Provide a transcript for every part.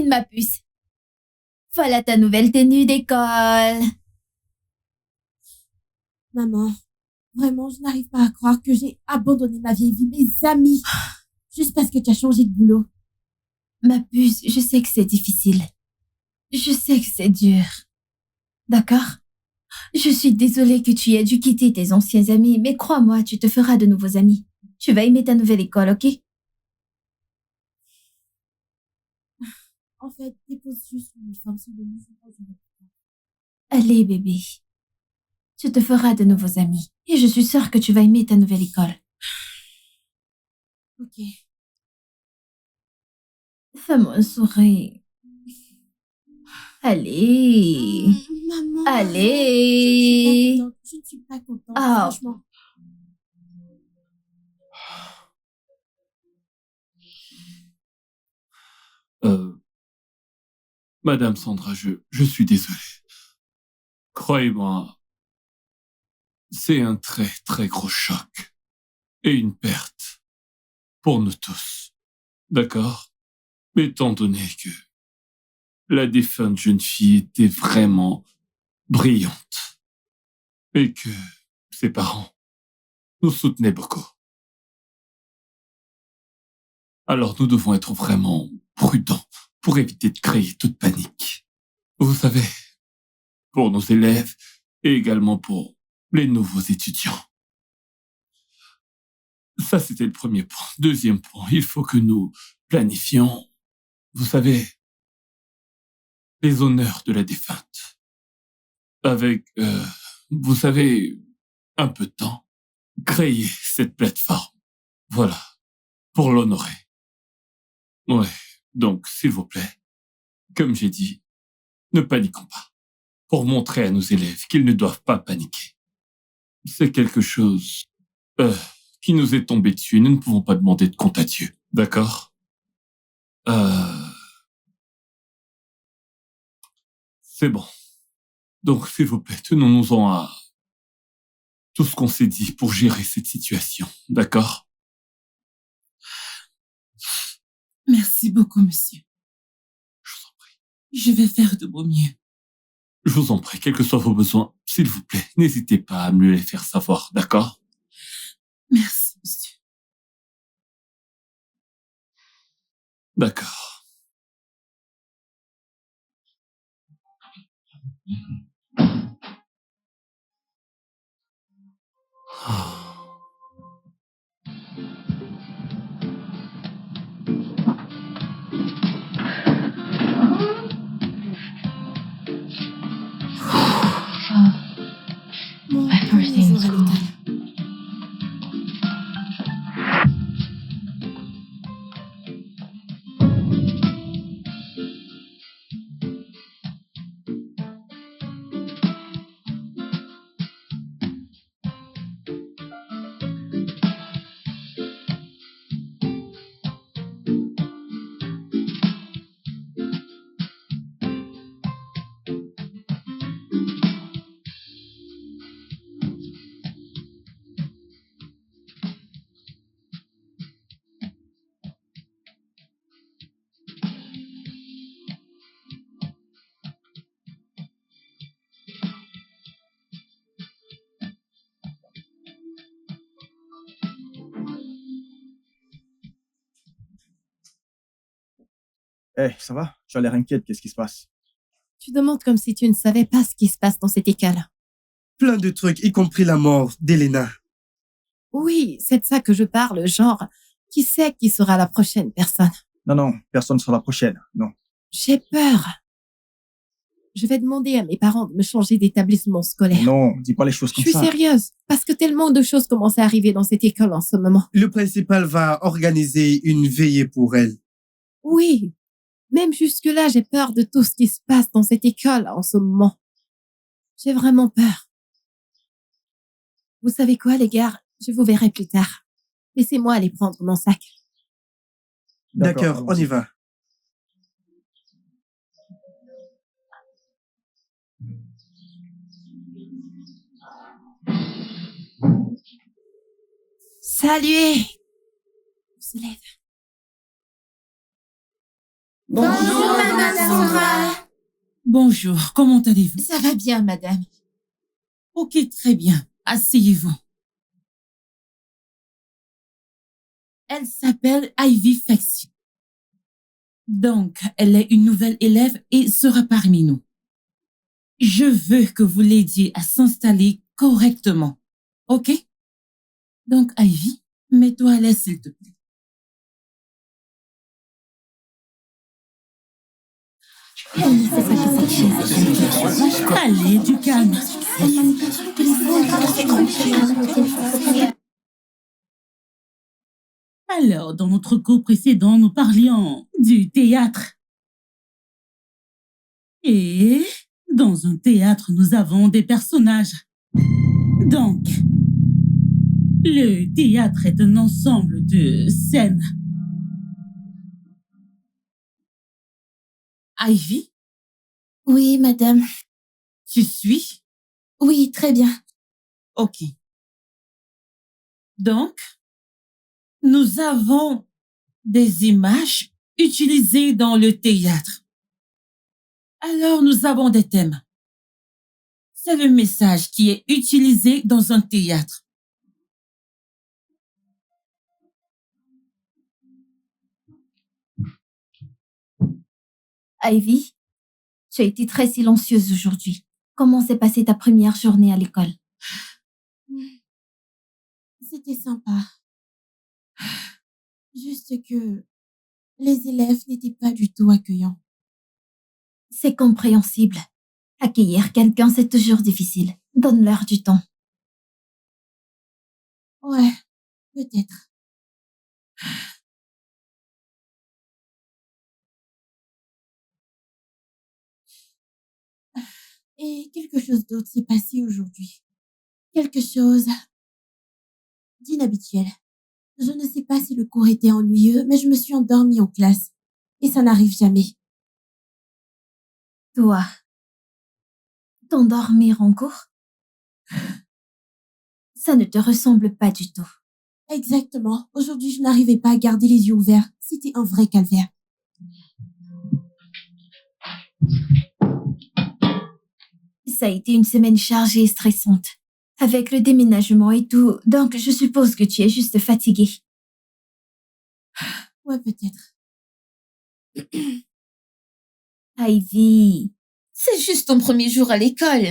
Bienvenue, ma puce. Voilà ta nouvelle tenue d'école. Maman, vraiment, je n'arrive pas à croire que j'ai abandonné ma vieille vie, mes amis, juste parce que tu as changé de boulot. Ma puce, je sais que c'est difficile. Je sais que c'est dur. D'accord? Je suis désolée que tu aies dû quitter tes anciens amis, mais crois-moi, tu te feras de nouveaux amis. Tu vas aimer ta nouvelle école, ok? En fait, dépose juste l'uniforme sur le lit. Allez, bébé. Tu te feras de nouveaux amis. Et je suis sûre que tu vas aimer ta nouvelle école. Ok. Fais-moi un sourire. Allez. Maman. Allez. Je ne suis pas contente, Ah. franchement. Madame Sandra, je suis désolé. Croyez-moi, c'est un très très gros choc et une perte pour nous tous. D'accord? Étant donné que la défunte jeune fille était vraiment brillante et que ses parents nous soutenaient beaucoup. Alors nous devons être vraiment prudents pour éviter de créer toute panique. Vous savez, pour nos élèves et également pour les nouveaux étudiants. Ça, c'était le premier point. Deuxième point, il faut que nous planifions, vous savez, les honneurs de la défunte. Avec, vous savez, un peu de temps, créer cette plateforme. Voilà, pour l'honorer. Ouais, donc, s'il vous plaît, comme j'ai dit, ne paniquons pas. Pour montrer à nos élèves qu'ils ne doivent pas paniquer. C'est quelque chose qui nous est tombé dessus. Nous ne pouvons pas demander de compte à Dieu. D'accord? C'est bon. Donc, s'il vous plaît, tenons-nous-en à tout ce qu'on s'est dit pour gérer cette situation. D'accord? Merci beaucoup, monsieur. Je vous en prie. Je vais faire de mon mieux. Je vous en prie, quels que soient vos besoins, s'il vous plaît, n'hésitez pas à me les faire savoir. D'accord? Merci, monsieur. D'accord. Mon Everything's premier jour à l'école. Eh, ça va? Tu as l'air inquiète, qu'est-ce qui se passe? Tu demandes comme si tu ne savais pas ce qui se passe dans cette école. Plein de trucs, y compris la mort d'Elena. Oui, c'est de ça que je parle, genre, qui sait qui sera la prochaine personne? Non, personne sera la prochaine, non. J'ai peur. Je vais demander à mes parents de me changer d'établissement scolaire. Non, dis pas les choses Je comme suis ça. sérieuse, parce que tellement de choses commencent à arriver dans cette école en ce moment. Le principal va organiser une veillée pour elle. Oui, même jusque-là, j'ai peur de tout ce qui se passe dans cette école en ce moment. J'ai vraiment peur. Vous savez quoi, les gars? Je vous verrai plus tard. Laissez-moi aller prendre mon sac. D'accord, on y allons-y. va. Saluez! On se lève. Bonjour, Madame Sandra. Bonjour, comment allez-vous? Ça va bien, madame. Ok, très bien. Asseyez-vous. Elle s'appelle Ivy Fexy. Donc, elle est une nouvelle élève et sera parmi nous. Je veux que vous l'aidiez à s'installer correctement. Ok? Donc, Ivy, mets-toi à l'aise, s'il te plaît. Allez, du calme. Alors, dans notre cours précédent, nous parlions du théâtre. Et dans un théâtre, nous avons des personnages. Donc, le théâtre est un ensemble de scènes. Ivy, Oui, madame. tu suis? Oui, très bien. Ok. Donc, nous avons des images utilisées dans le théâtre. Alors, nous avons des thèmes. C'est le message qui est utilisé dans un théâtre. Ivy, tu as été très silencieuse aujourd'hui. Comment s'est passée ta première journée à l'école? C'était sympa. Juste que les élèves n'étaient pas du tout accueillants. C'est compréhensible. Accueillir quelqu'un, c'est toujours difficile. Donne-leur du temps. Ouais, peut-être. Et quelque chose d'autre s'est passé aujourd'hui. Quelque chose d'inhabituel. Je ne sais pas si le cours était ennuyeux, mais je me suis endormie en classe. Et ça n'arrive jamais. Toi, t'endormir en cours? Ça ne te ressemble pas du tout. Exactement. Aujourd'hui, je n'arrivais pas à garder les yeux ouverts. C'était un vrai calvaire. Ça a été une semaine chargée et stressante. Avec le déménagement et tout, donc je suppose que tu es juste fatiguée. Ouais, peut-être. Ivy, c'est juste ton premier jour à l'école.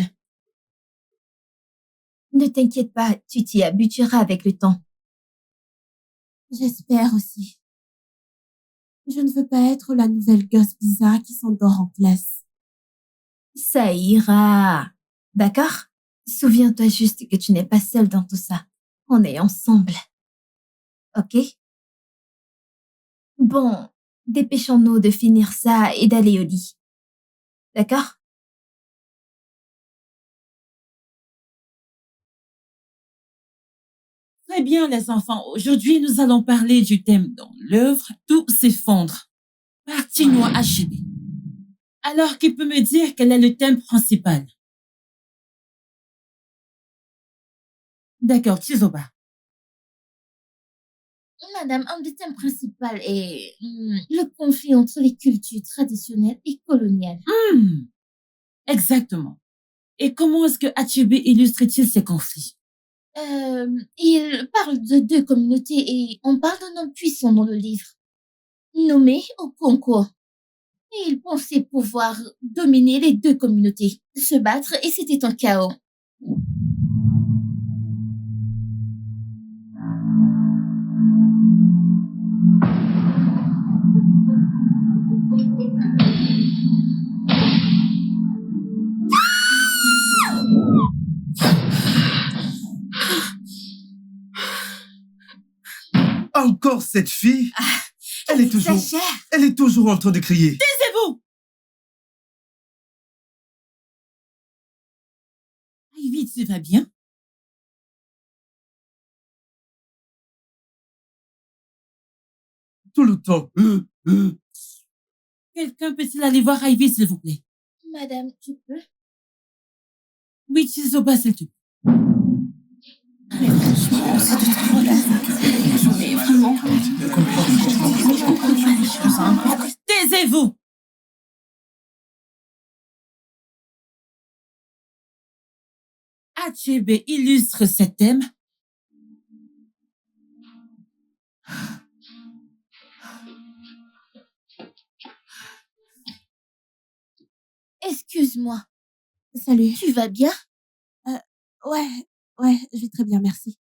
Ne t'inquiète pas, tu t'y habitueras avec le temps. J'espère aussi. Je ne veux pas être la nouvelle gosse bizarre qui s'endort en classe. Ça ira. D'accord? Souviens-toi juste que tu n'es pas seule dans tout ça. On est ensemble. Ok? Bon, dépêchons-nous de finir ça et d'aller au lit. D'accord? Très bien, les enfants. Aujourd'hui, nous allons parler du thème dans l'œuvre Tout s'effondre. Partie noire HB. Alors, qui peut me dire quel est le thème principal? D'accord, Chizoba. Madame, un des thèmes principaux est le conflit entre les cultures traditionnelles et coloniales. Exactement. Et comment est-ce que HB illustre-t-il ces conflits? Il parle de deux communautés et on parle d'un homme puissant dans le livre, nommé Okonkwo. Et il pensait pouvoir dominer les deux communautés, se battre et c'était un chaos. Encore cette fille? Elle est toujours en train de crier. Taisez-vous! Ivy, tu vas bien? Tout le temps. Quelqu'un peut-il aller voir Ivy, s'il vous plaît? Madame, tu peux? Oui, Chizoba, s'il te plaît. Taisez-vous! Achebe illustre ce thème. Excuse-moi, Salut. tu vas bien? Ouais, je vais très bien, merci.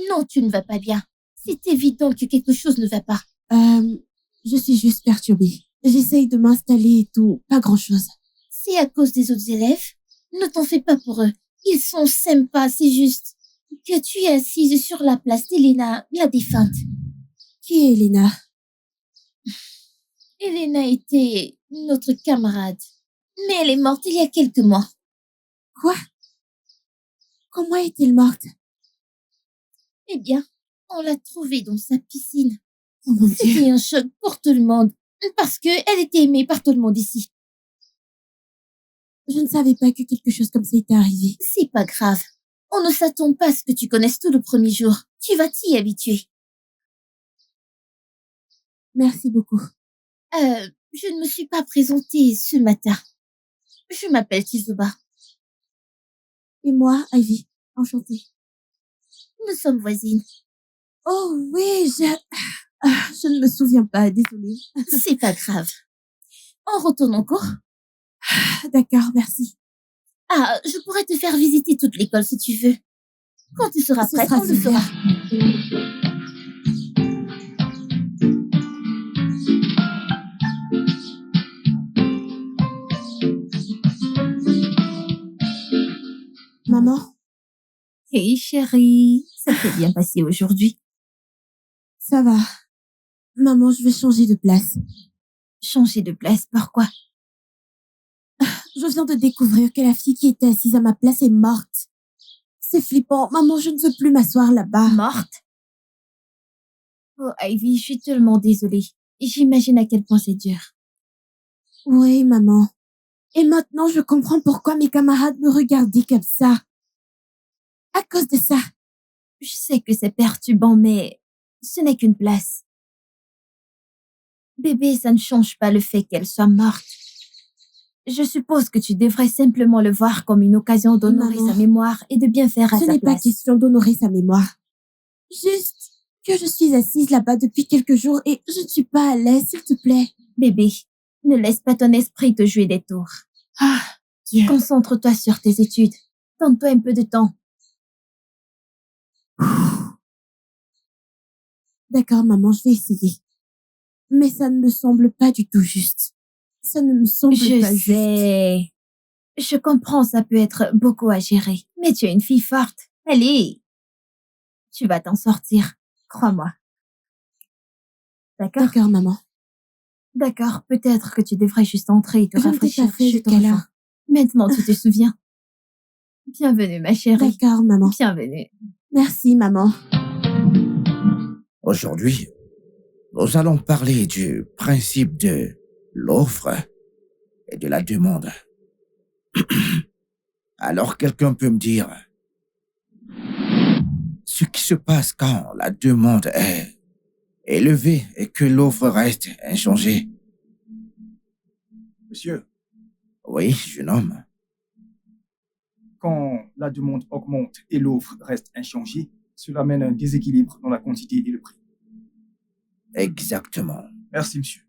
Non, tu ne vas pas bien. C'est évident que quelque chose ne va pas. Je suis juste perturbée. J'essaye de m'installer et tout, pas grand-chose. C'est à cause des autres élèves? Ne t'en fais pas pour eux. Ils sont sympas, c'est juste que tu es assise sur la place d'Elena, la défunte. Qui est Elena? Elena était notre camarade, mais elle est morte il y a quelques mois. Quoi? Comment est-elle morte? Eh bien, on l'a trouvée dans sa piscine. Oh mon Dieu. C'était un choc pour tout le monde, parce que elle était aimée par tout le monde ici. Je ne savais pas que quelque chose comme ça était arrivé. C'est pas grave. On ne s'attend pas à ce que tu connaisses tout le premier jour. Tu vas t'y habituer. Merci beaucoup. Je ne me suis pas présentée ce matin. Je m'appelle Chizuba. Et moi, Ivy. Enchantée. Nous sommes voisines. Oh oui, je ne me souviens pas, désolée. C'est pas grave. On retourne en cours? D'accord, merci. Ah, je pourrais te faire visiter toute l'école si tu veux. Quand tu seras Ce prête, sera on le super. fera. Maman, Hey chérie, ça s'est bien passé aujourd'hui. ça va. Maman, je vais changer de place. Changer de place, pourquoi? Je viens de découvrir que la fille qui était assise à ma place est morte. C'est flippant. Maman, je ne veux plus m'asseoir là-bas. Morte? Oh Ivy, je suis tellement désolée. J'imagine à quel point c'est dur. Oui, maman. Et maintenant, je comprends pourquoi mes camarades me regardaient comme ça. À cause de ça. Je sais que c'est perturbant, mais ce n'est qu'une place. Bébé, ça ne change pas le fait qu'elle soit morte. Je suppose que tu devrais simplement le voir comme une occasion d'honorer Maman, sa mémoire et de bien faire à Ce sa n'est pas place. question d'honorer sa mémoire. Juste que je suis assise là-bas depuis quelques jours et je ne suis pas à l'aise, s'il te plaît. Bébé, ne laisse pas ton esprit te jouer des tours. Ah, Dieu. Concentre-toi sur tes études. Donne-toi un peu de temps. D'accord, maman, je vais essayer. Mais ça ne me semble pas du tout juste. Ça ne me semble pas Je juste. sais. Je comprends, ça peut être beaucoup à gérer. Mais tu es une fille forte. Allez. Tu vas t'en sortir. Crois-moi. D'accord? D'accord, maman. D'accord, peut-être que tu devrais juste entrer et te Je ne t'ai rafraîchir. pas fait Je te de câlin. rejoins. Maintenant, tu te souviens. Bienvenue, ma chérie. D'accord, maman. Bienvenue. Merci, maman. Aujourd'hui, nous allons parler du principe de l'offre et de la demande. Alors quelqu'un peut me dire ce qui se passe quand la demande est élevée et que l'offre reste inchangée. Monsieur, Oui, jeune homme. quand la demande augmente et l'offre reste inchangée, cela mène à un déséquilibre dans la quantité et le prix. Exactement. Merci, monsieur.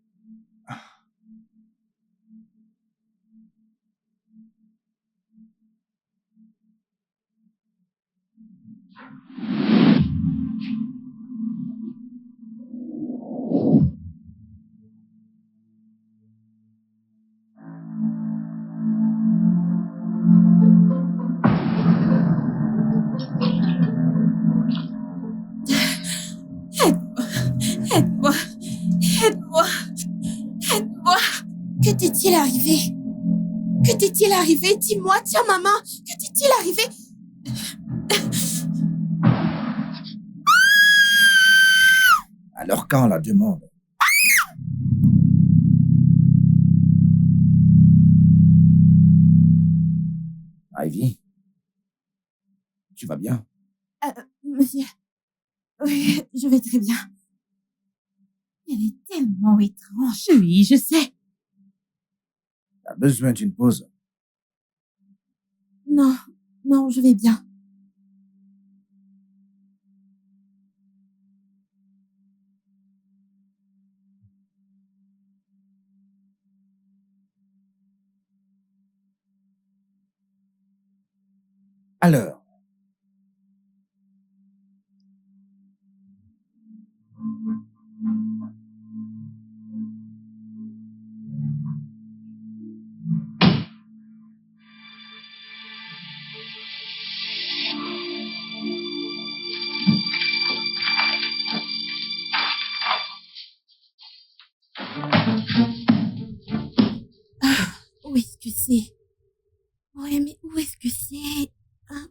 Aide-moi. Aide-moi. Aide-moi. Que t'est-il arrivé? Que t'est-il arrivé? Dis-moi, tiens ma main. Que t'est-il arrivé? Alors quand la demande Ivy, tu vas bien? Monsieur. Oui, je vais très bien. Elle est tellement étrange. Oui, je sais. T'as besoin d'une pause. Non, Non, je vais bien. Alors, Où est-ce que c'est? Ouais, mais où est-ce que c'est? Hein?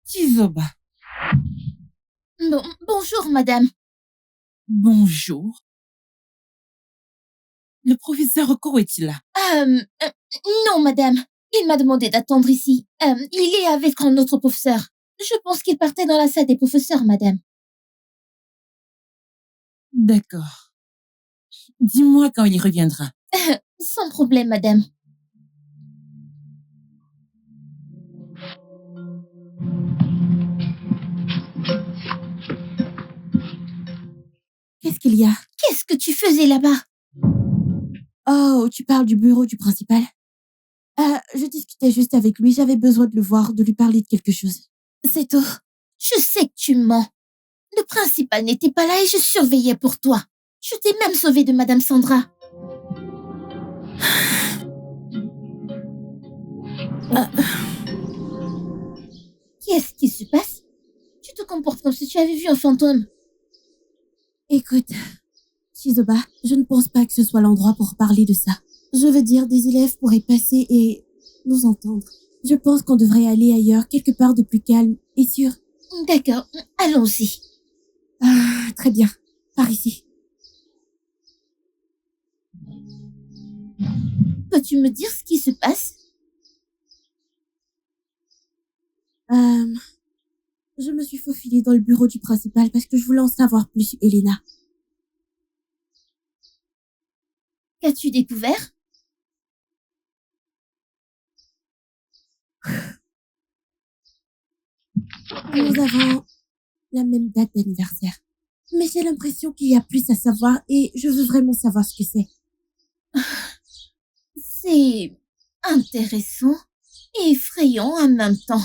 Chizoba, Bonjour, madame. bonjour. Le professeur Okoro est-il là? Non, madame. Il m'a demandé d'attendre ici. Il est avec un autre professeur. Je pense qu'il partait dans la salle des professeurs, madame. D'accord. Dis-moi quand il reviendra. Sans problème, madame. Qu'est-ce qu'il y a? Qu'est-ce que tu faisais là-bas? Oh, tu parles du bureau du principal? Je discutais juste avec lui, j'avais besoin de le voir, de lui parler de quelque chose. C'est tout. Je sais que tu mens. Le principal n'était pas là et je surveillais pour toi. Je t'ai même sauvé de madame Sandra. Qu'est-ce qui se passe? Tu te comportes comme si tu avais vu un fantôme. Écoute, Chizoba, je ne pense pas que ce soit l'endroit pour parler de ça. Je veux dire, des élèves pourraient passer et nous entendre. Je pense qu'on devrait aller ailleurs, quelque part de plus calme et sûr. D'accord, allons-y. Très bien, par ici. Peux-tu me dire ce qui se passe? Je me suis faufilée dans le bureau du principal parce que je voulais en savoir plus sur Elena. Qu'as-tu découvert? Nous avons la même date d'anniversaire. Mais j'ai l'impression qu'il y a plus à savoir et je veux vraiment savoir ce que c'est. C'est intéressant et effrayant en même temps.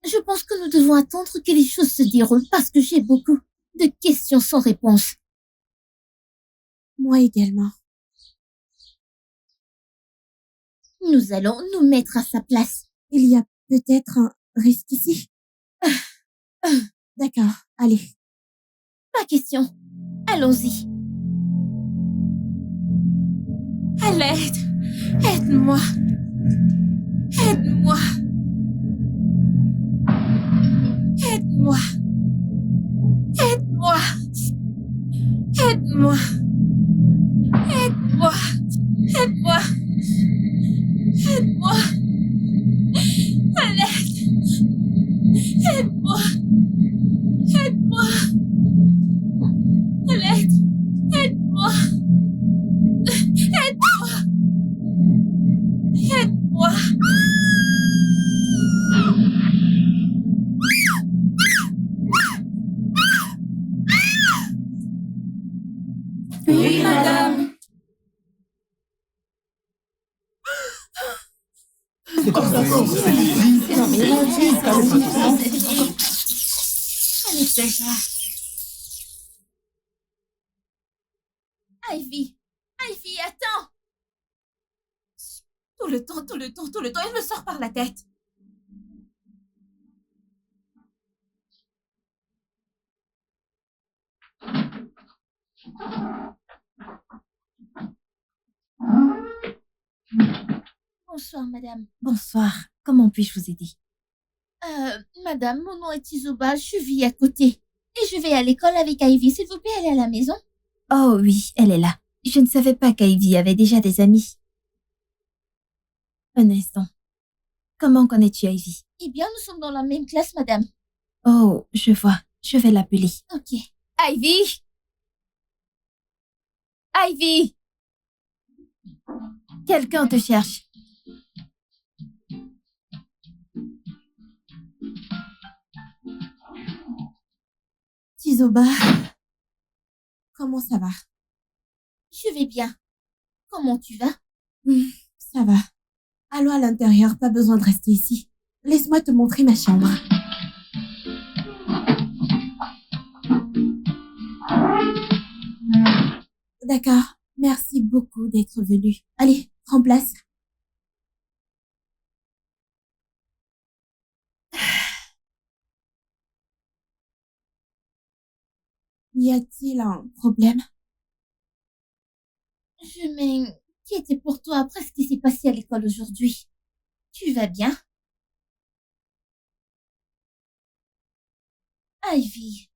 Je pense que nous devons attendre que les choses se déroulent parce que j'ai beaucoup de questions sans réponse. Moi également. Nous allons nous mettre à sa place. Il y a peut-être un risque ici. D'accord, allez. Pas question. Allons-y. À l'aide. Aide-moi. Aide-moi. Aide-moi. Aide-moi. Aide-moi. Aide-moi. Aide-moi. Aide-moi. À l'aide. Aide-moi. Aide-moi. À l'aide. Aide-moi. Aide-moi. Aide-moi. Oui, madame. C'est quoi cette fille? Elle exagère. Ivy, Ivy, attends. Tout le temps, il me sort par la tête. Bonsoir, madame. Bonsoir. Comment puis-je vous aider? Madame, mon nom est Isoba, je vis à côté. Et je vais à l'école avec Ivy. S'il vous plaît, elle est à la maison? Oh oui, elle est là. Je ne savais pas qu'Ivy avait déjà des amis. Un instant. Comment connais-tu Ivy? Eh bien, nous sommes dans la même classe, madame. Oh, je vois. Je vais l'appeler. Ok. Ivy! Ivy! Quelqu'un te cherche. Isoba, comment ça va? Je vais bien. Comment tu vas? Ça va. Allons à l'intérieur, pas besoin de rester ici. Laisse-moi te montrer ma chambre. D'accord. Merci beaucoup d'être venu. Allez, prends place. Y a-t-il un problème? Je m'inquiétais pour toi après ce qui s'est passé à l'école aujourd'hui. Tu vas bien? Ivy,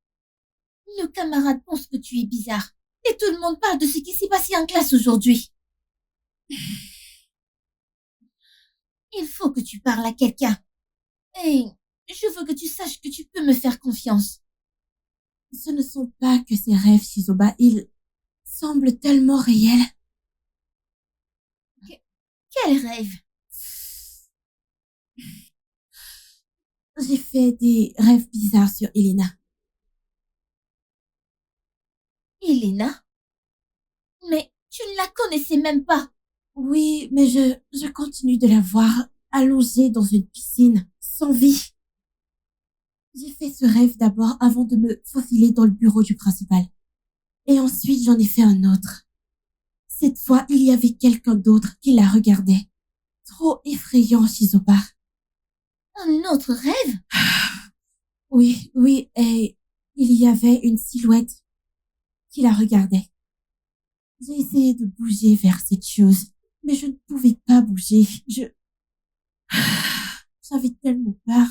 nos camarades pensent que tu es bizarre. Et tout le monde parle de ce qui s'est passé en classe aujourd'hui. Il faut que tu parles à quelqu'un. Et je veux que tu saches que tu peux me faire confiance. Ce ne sont pas que ces rêves, Shizoba. Ils semblent tellement réels. Quel rêve? J'ai fait des rêves bizarres sur Elena. Elena? Mais tu ne la connaissais même pas. Oui, mais je continue de la voir allongée dans une piscine, sans vie. J'ai fait ce rêve d'abord avant de me faufiler dans le bureau du principal. Et ensuite, j'en ai fait un autre. Cette fois, il y avait quelqu'un d'autre qui la regardait. Trop effrayant, Shizoba. Un autre rêve? Oui, et il y avait une silhouette qui la regardait. J'ai essayé de bouger vers cette chose, mais je ne pouvais pas bouger. J'avais tellement peur.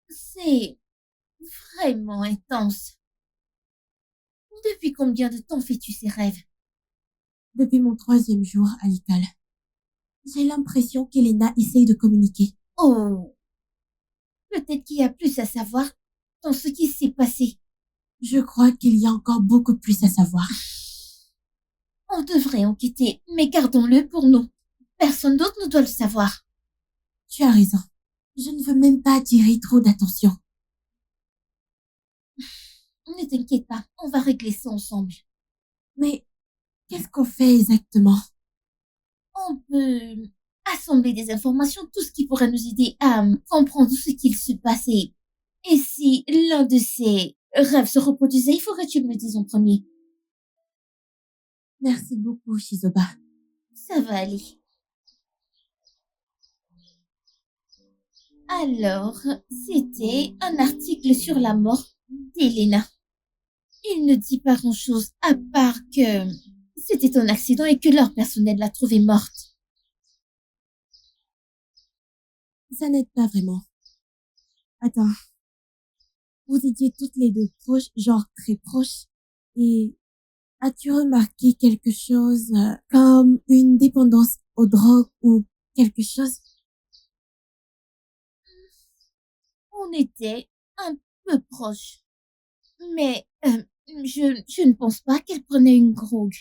C'est vraiment intense. Depuis combien de temps fais-tu ces rêves? Depuis mon 3e jour à l'école. J'ai l'impression qu'Elena essaye de communiquer. Oh, peut-être qu'il y a plus à savoir dans ce qui s'est passé. Je crois qu'il y a encore beaucoup plus à savoir. On devrait enquêter, mais gardons-le pour nous. Personne d'autre ne doit le savoir. Tu as raison. Je ne veux même pas attirer trop d'attention. Ne t'inquiète pas, on va régler ça ensemble. Mais qu'est-ce qu'on fait exactement? On peut assembler des informations, tout ce qui pourrait nous aider à comprendre ce qu'il se passait. Et si l'un de ces rêves se reproduisait, il faudrait que tu me le dises en premier. Merci beaucoup, Shizoba. Ça va aller. Alors, c'était un article sur la mort d'Elena. Il ne dit pas grand-chose à part que c'était un accident et que leur personnel l'a trouvée morte. Ça n'aide pas vraiment. Attends. Vous étiez toutes les deux proches, genre très proches. Et as-tu remarqué quelque chose comme une dépendance aux drogues ou quelque chose? On était un peu proches. Mais je ne pense pas qu'elle prenait une drogue.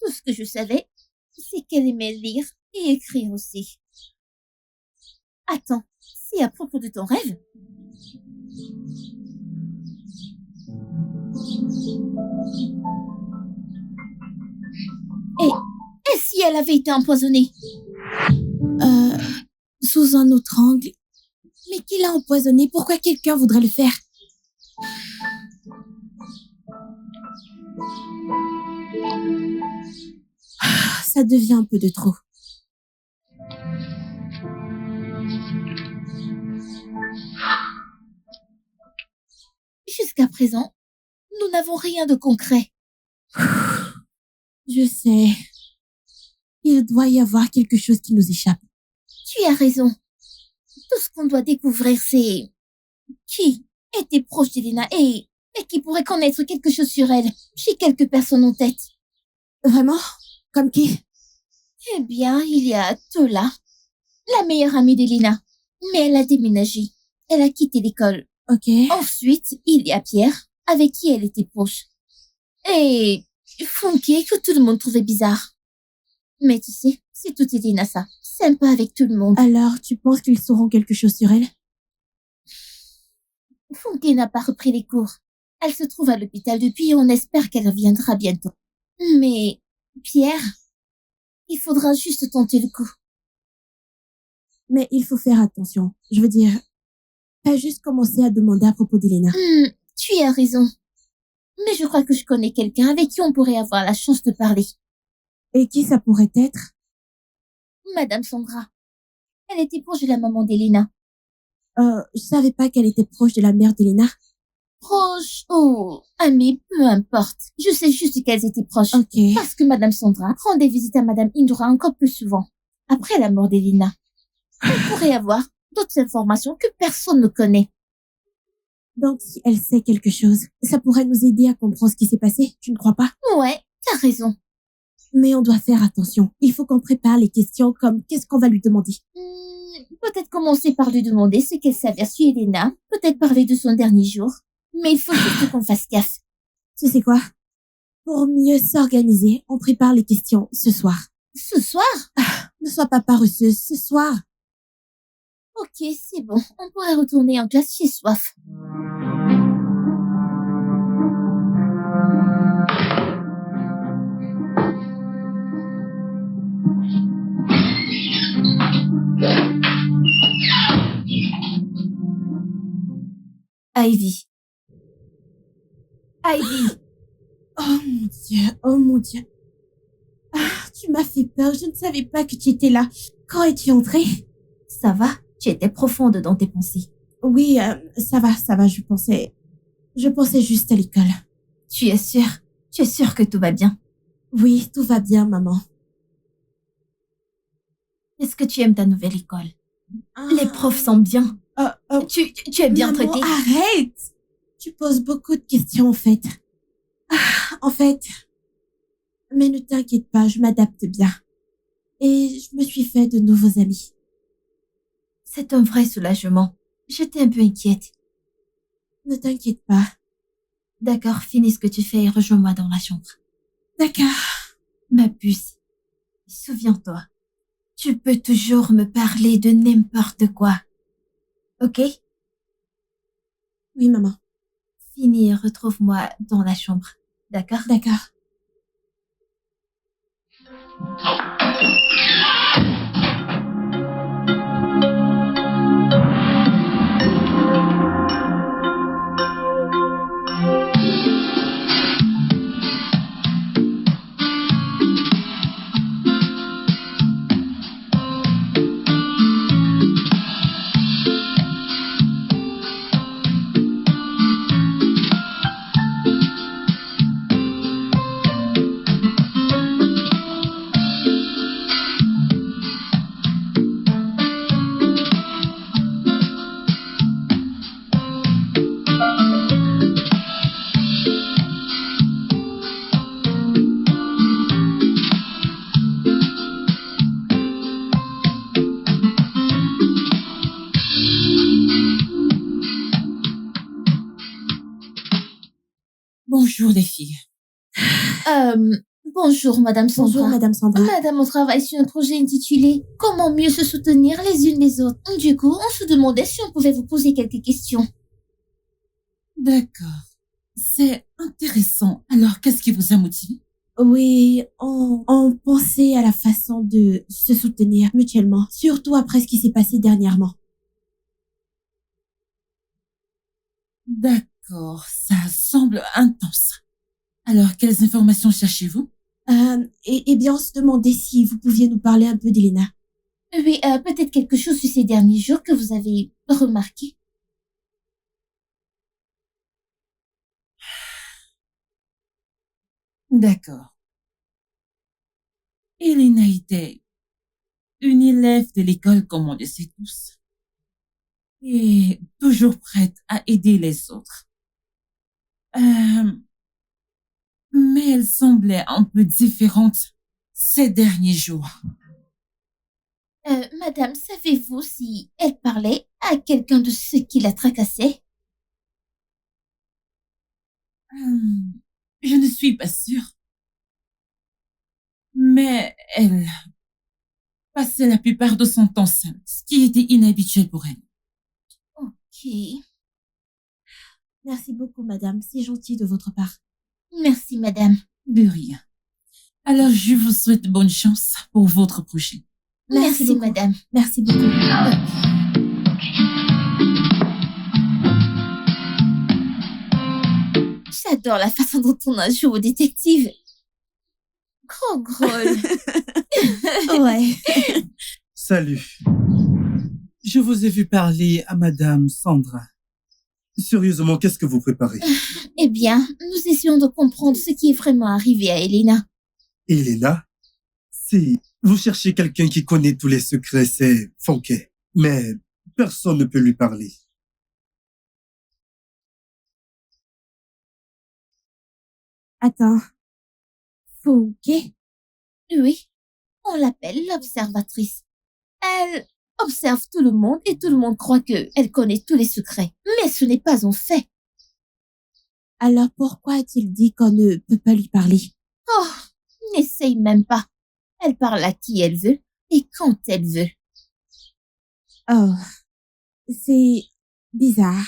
Tout ce que je savais, c'est qu'elle aimait lire et écrire aussi. Attends, c'est à propos de ton rêve? Et Et si elle avait été empoisonnée? Sous un autre angle. Mais qui l'a empoisonnée? Pourquoi quelqu'un voudrait le faire? Ça devient un peu de trop. Jusqu'à présent, nous n'avons rien de concret. Je sais. Il doit y avoir quelque chose qui nous échappe. Tu as raison. Tout ce qu'on doit découvrir, c'est qui était proche d'Elena et qui pourrait connaître quelque chose sur elle. J'ai quelques personnes en tête. Vraiment? Comme qui? Eh bien, il y a Tola, la meilleure amie d'Elena. Mais elle a déménagé. Elle a quitté l'école. Ok. Ensuite, il y a Pierre, avec qui elle était proche. Et Funke, que tout le monde trouvait bizarre. Mais tu sais, c'est tout Elena ça. Sympa avec tout le monde. Alors, tu penses qu'ils sauront quelque chose sur elle? Funke n'a pas repris les cours. Elle se trouve à l'hôpital depuis et on espère qu'elle reviendra bientôt. Mais Pierre, il faudra juste tenter le coup. Mais il faut faire attention. Je veux dire, pas juste commencer à demander à propos d'Elena. Tu as raison. Mais je crois que je connais quelqu'un avec qui on pourrait avoir la chance de parler. Et qui ça pourrait être? Madame Sandra. Elle était proche de la maman d'Elena. Je savais pas qu'elle était proche de la mère d'Elena. Proche? Oh, amie, peu importe. Je sais juste qu'elles étaient proches. Ok. Parce que Madame Sandra rendait visite à Madame Indra encore plus souvent. Après la mort d'Elena. On pourrait avoir d'autres informations que personne ne connaît. Donc, si elle sait quelque chose, ça pourrait nous aider à comprendre ce qui s'est passé, tu ne crois pas? Ouais, t'as raison. Mais on doit faire attention. Il faut qu'on prépare les questions comme qu'est-ce qu'on va lui demander. Peut-être commencer par lui demander ce qu'elle savait sur Elena. Peut-être parler de son dernier jour. Mais il faut juste qu'on fasse gaffe. Tu sais quoi? Pour mieux s'organiser, on prépare les questions ce soir. Ce soir? Ne sois pas paresseuse, ce soir. Ok, c'est bon. On pourrait retourner en classe chez Soif. Ivy. Ivy. Oh mon Dieu, oh mon Dieu. Tu m'as fait peur, je ne savais pas que tu étais là. Quand es-tu entrée? Ça va? Tu étais profonde dans tes pensées. Oui, ça va, je pensais juste à l'école. Tu es sûre? Tu es sûre que tout va bien? Oui, tout va bien, maman. Est-ce que tu aimes ta nouvelle école? Les profs sont bien. Tu es bien maman, traitée? Arrête! Tu poses beaucoup de questions, en fait. Mais ne t'inquiète pas, je m'adapte bien. Et je me suis fait de nouveaux amis. C'est un vrai soulagement. J'étais un peu inquiète. Ne t'inquiète pas. D'accord, finis ce que tu fais et rejoins-moi dans la chambre. D'accord. Ma puce, souviens-toi, tu peux toujours me parler de n'importe quoi. Ok? Oui, maman. Finis et retrouve-moi dans la chambre. D'accord? D'accord. Bonjour les filles. Bonjour Madame Sandra. Bonjour, Madame Sandra. Madame, on travaille sur un projet intitulé « Comment mieux se soutenir les unes les autres ». Du coup, on se demandait si on pouvait vous poser quelques questions. D'accord. C'est intéressant. Alors, qu'est-ce qui vous a motivé? Oui, on pensait à la façon de se soutenir mutuellement, surtout après ce qui s'est passé dernièrement. D'accord, ça semble intense. Alors, quelles informations cherchez-vous? Eh bien, on se demandait si vous pouviez nous parler un peu d'Elena. Oui, peut-être quelque chose sur ces derniers jours que vous avez remarqué. D'accord. Elena était une élève de l'école comme on le sait tous. Et toujours prête à aider les autres. Mais elle semblait un peu différente ces derniers jours. Madame, savez-vous si elle parlait à quelqu'un de ceux qui la tracassaient? Je ne suis pas sûre. Mais elle passait la plupart de son temps seule, ce qui était inhabituel pour elle. Ok. Merci beaucoup, madame. C'est gentil de votre part. Merci, madame. De rien. Alors, je vous souhaite bonne chance pour votre projet. Merci beaucoup. madame. Merci beaucoup. J'adore la façon dont on a joué au détective. Gros drôle. Ouais. Salut. Je vous ai vu parler à Madame Sandra. Sérieusement, qu'est-ce que vous préparez? Eh bien, nous essayons de comprendre ce qui est vraiment arrivé à Elena. Elena? Si vous cherchez quelqu'un qui connaît tous les secrets, c'est Fonke. Mais personne ne peut lui parler. Attends. Fonke? Oui, on l'appelle l'observatrice. Elle observe tout le monde et tout le monde croit qu'elle connaît tous les secrets. Mais ce n'est pas un fait. Alors pourquoi a-t-il dit qu'on ne peut pas lui parler? Oh, n'essaye même pas. Elle parle à qui elle veut et quand elle veut. Oh, c'est bizarre.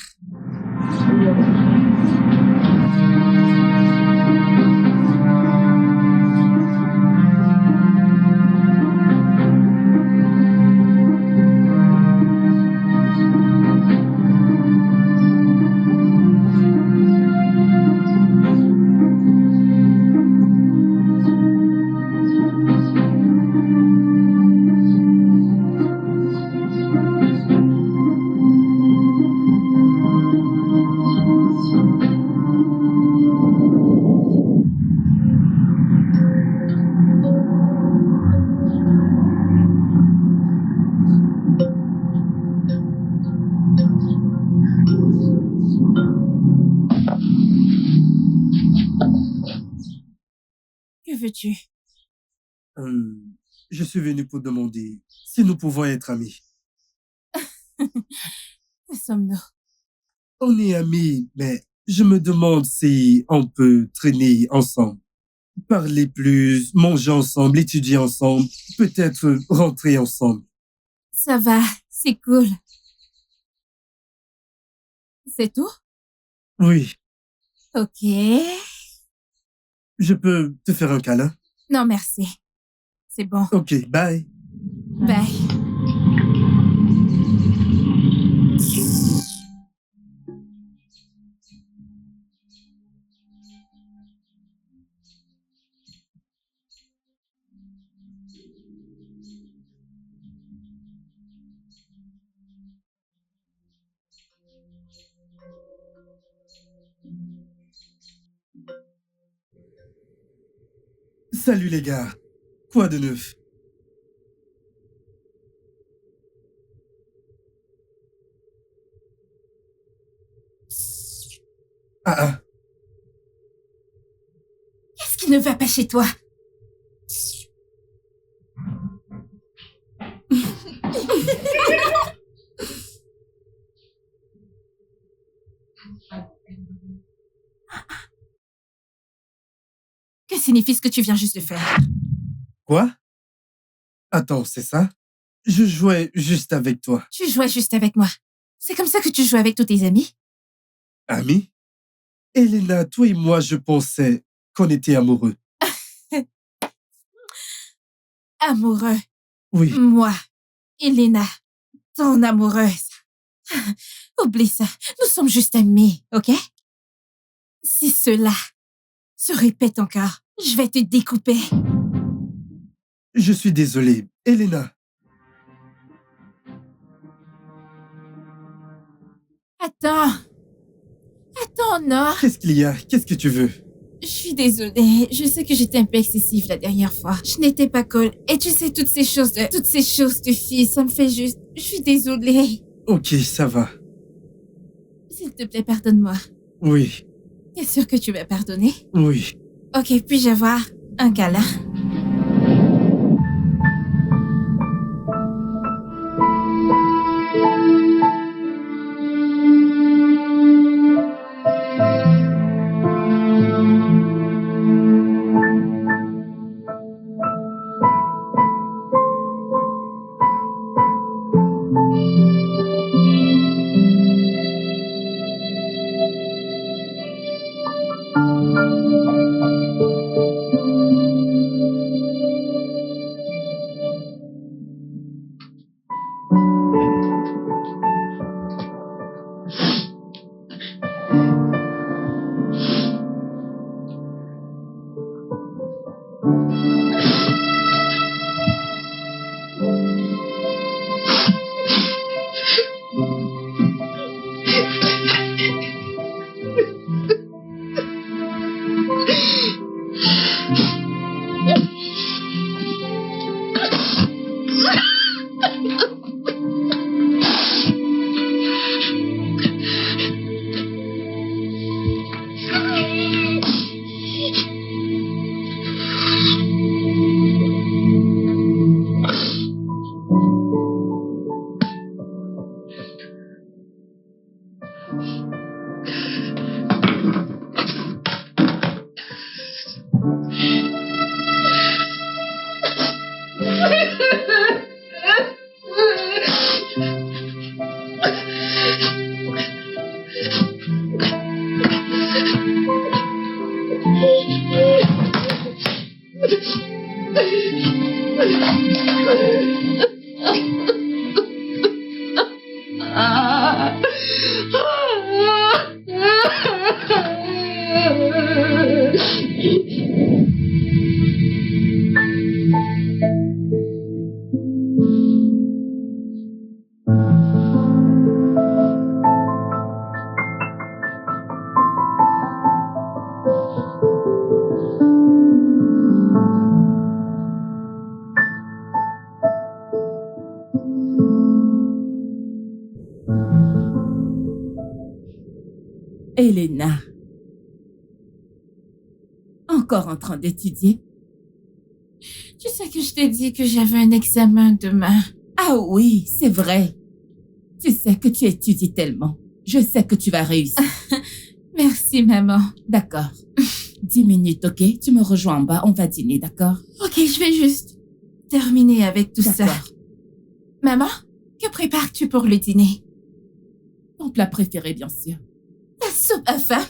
Que veux-tu? Je suis venu pour demander si nous pouvons être amis. Que sommes-nous? On est amis, mais je me demande si on peut traîner ensemble. Parler plus, manger ensemble, étudier ensemble, peut-être rentrer ensemble. Ça va, c'est cool. C'est tout? Oui, Ok. je peux te faire un câlin? Non, merci. C'est bon. Ok, bye. Bye. Salut les gars. Quoi de neuf? Ah. Qu'est-ce qui ne va pas chez toi? Que signifie ce que tu viens juste de faire? Quoi? Attends, c'est ça? Je jouais juste avec toi. Tu jouais juste avec moi. C'est comme ça que tu joues avec tous tes amis? Amis? Elena, toi et moi, je pensais qu'on était amoureux. amoureux. Oui, Moi, Elena, ton amoureuse. Oublie ça. Nous sommes juste amis, ok? Si cela se répète encore, je vais te découper. je suis désolé. Elena, Attends. Attends, non. qu'est-ce qu'il y a? Qu'est-ce que tu veux? Je suis désolée. Je sais que j'étais un peu excessive la dernière fois. Je n'étais pas cool. Et tu sais, toutes ces choses de filles, ça me fait juste... Je suis désolée. Ok, ça va. S'il te plaît, pardonne-moi. Oui, T'es sûr que tu vas pardonner? oui. Ok, puis-je avoir un câlin? Elena. Encore en train d'étudier? Tu sais que je t'ai dit que j'avais un examen demain. Ah oui, c'est vrai. Tu sais que tu étudies tellement. Je sais que tu vas réussir. Merci, maman. D'accord. 10 minutes, ok? Tu me rejoins en bas, on va dîner, d'accord? Ok, je vais juste terminer avec tout ça. D'accord. Maman, que prépares-tu pour le dîner? Ton plat préféré, bien sûr. La soupe à faim.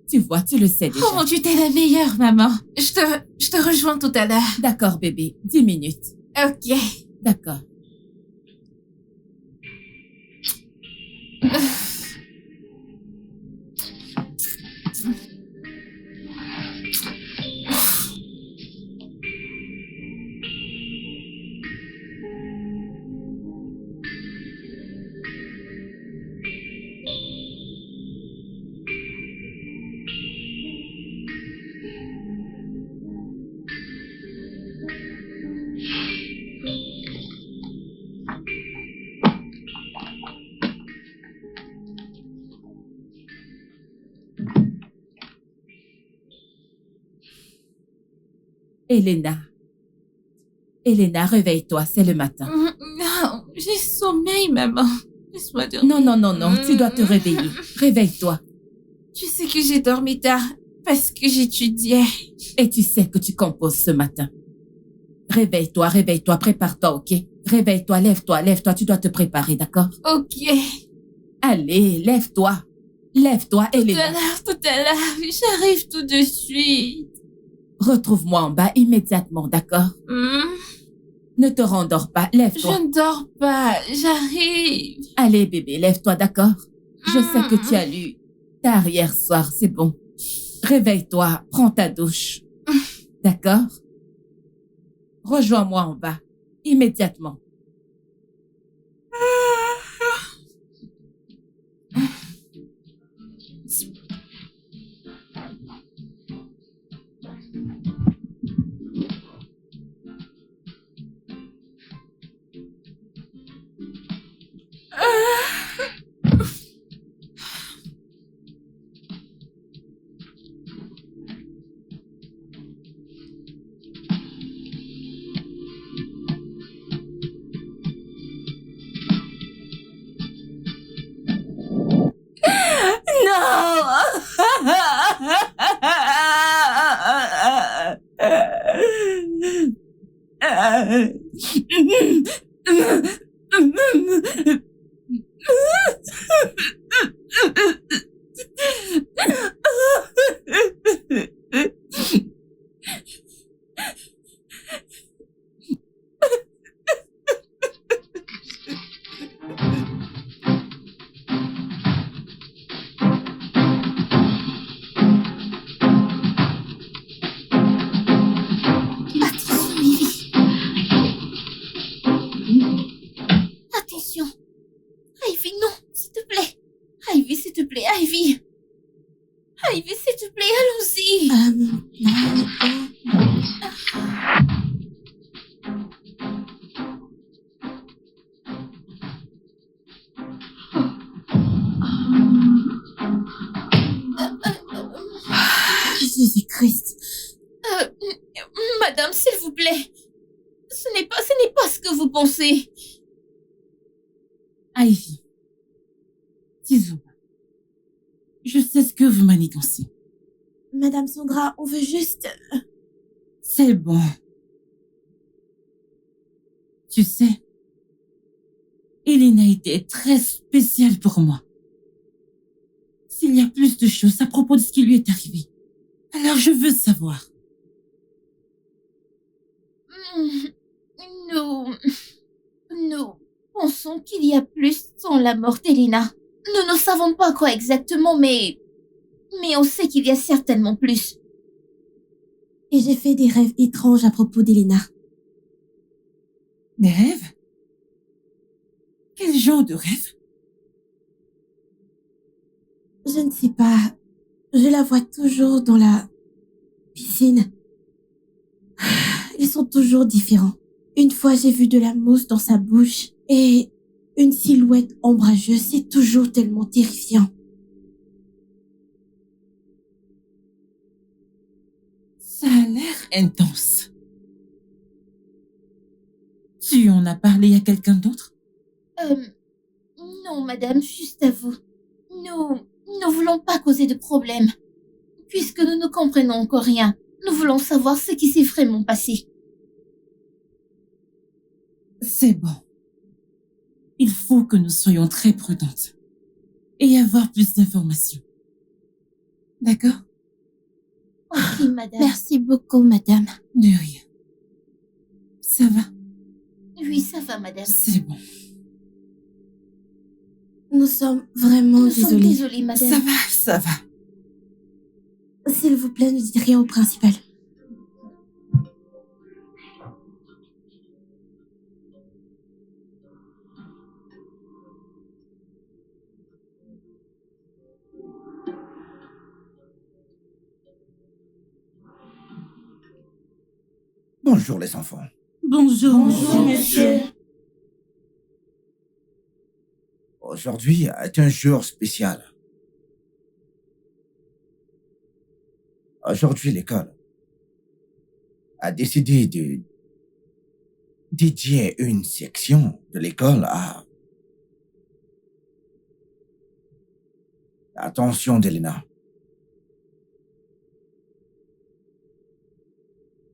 Tu vois, tu le sais déjà. Oh mon Dieu, t'es la meilleure, maman. Je te rejoins tout à l'heure. D'accord, bébé. 10 minutes. Ok. D'accord. Elena. Elena, réveille-toi, c'est le matin. Non, j'ai sommeil, maman. Laisse-moi dormir. Non, tu dois te réveiller. Réveille-toi. Tu sais que j'ai dormi tard parce que j'étudiais. Et tu sais que tu composes ce matin. Réveille-toi, prépare-toi, ok? Réveille-toi, lève-toi, tu dois te préparer, d'accord? Ok. Allez, lève-toi. Lève-toi, Elena. Tout à l'heure, j'arrive tout de suite. Retrouve-moi en bas immédiatement, d'accord? Ne te rendors pas, lève-toi. Je ne dors pas, j'arrive. Allez, bébé, lève-toi, d'accord? Je sais que tu as lu tard hier soir, c'est bon. Réveille-toi, prends ta douche. D'accord? Rejoins-moi en bas, immédiatement. Attention, Ivy. Attention. Ivy, non, s'il te plaît. Ivy, s'il te plaît, Ivy. Ivy, s'il te plaît, allons-y. Jésus-Christ. Madame, s'il vous plaît. Ce n'est pas ce que vous pensez. Ivy, disons, je sais ce que vous manigancez. Madame Sandra, on veut juste... C'est bon. Tu sais, Elena était très spéciale pour moi. S'il y a plus de choses à propos de ce qui lui est arrivé, alors je veux savoir. Nous pensons qu'il y a plus sans la mort d'Elena. Nous ne savons pas quoi exactement, mais on sait qu'il y a certainement plus. Et j'ai fait des rêves étranges à propos d'Elena. Des rêves? Quel genre de rêve? Je ne sais pas. Je la vois toujours dans la piscine. Ils sont toujours différents. Une fois, j'ai vu de la mousse dans sa bouche et une silhouette ombrageuse. C'est toujours tellement terrifiant. Ça a l'air intense. Tu en as parlé à quelqu'un d'autre? Non, madame, juste à vous. Nous ne voulons pas causer de problème. Puisque nous ne comprenons encore rien, nous voulons savoir ce qui s'est vraiment passé. C'est bon. Il faut que nous soyons très prudentes et avoir plus d'informations. D'accord? Ok, madame. Merci beaucoup, madame. De rien. Ça va? Oui, ça va, madame. C'est bon. Nous sommes vraiment Nous sommes désolés. désolés, madame. Ça va. S'il vous plaît, ne dites rien au principal. Bonjour les enfants. Bonjour, monsieur. Aujourd'hui est un jour spécial. Aujourd'hui, l'école a décidé de dédier une section de l'école à l'attention d'Elena.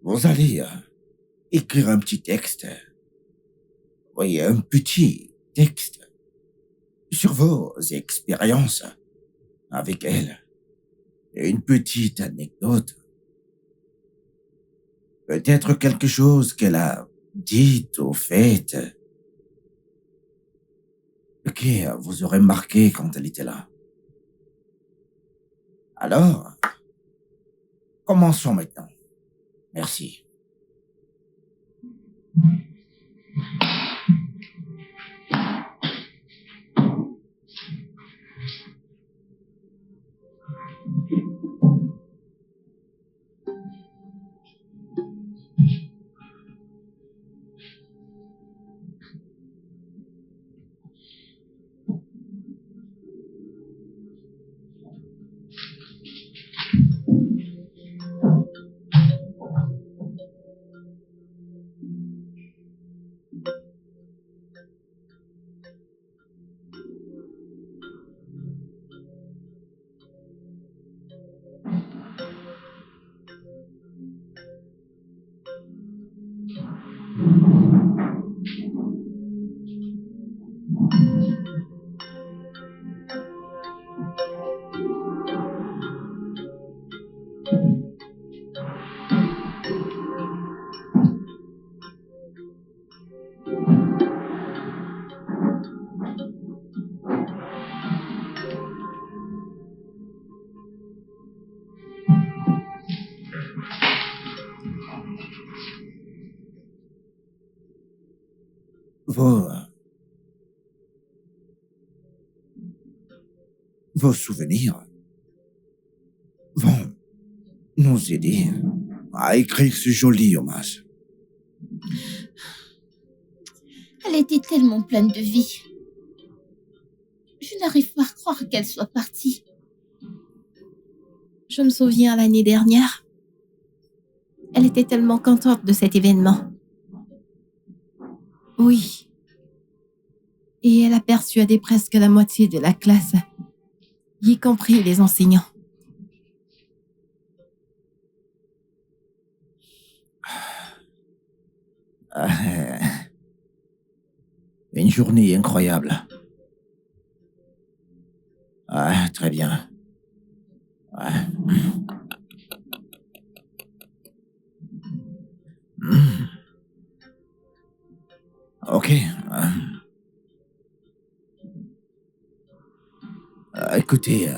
Vous allez écrire un petit texte. Oui, un petit texte sur vos expériences avec elle. Et une petite anecdote. Peut-être quelque chose qu'elle a Dites au fait que vous aurez marqué quand elle était là. Alors, commençons maintenant. Merci. Vos souvenirs vont nous aider à écrire ce joli hommage. Elle était tellement pleine de vie. Je n'arrive pas à croire qu'elle soit partie. Je me souviens l'année dernière. Elle était tellement contente de cet événement. Oui. Et elle a persuadé presque la moitié de la classe, y compris les enseignants. Une journée incroyable. Ah, très bien. Ah. Ok. Écoutez,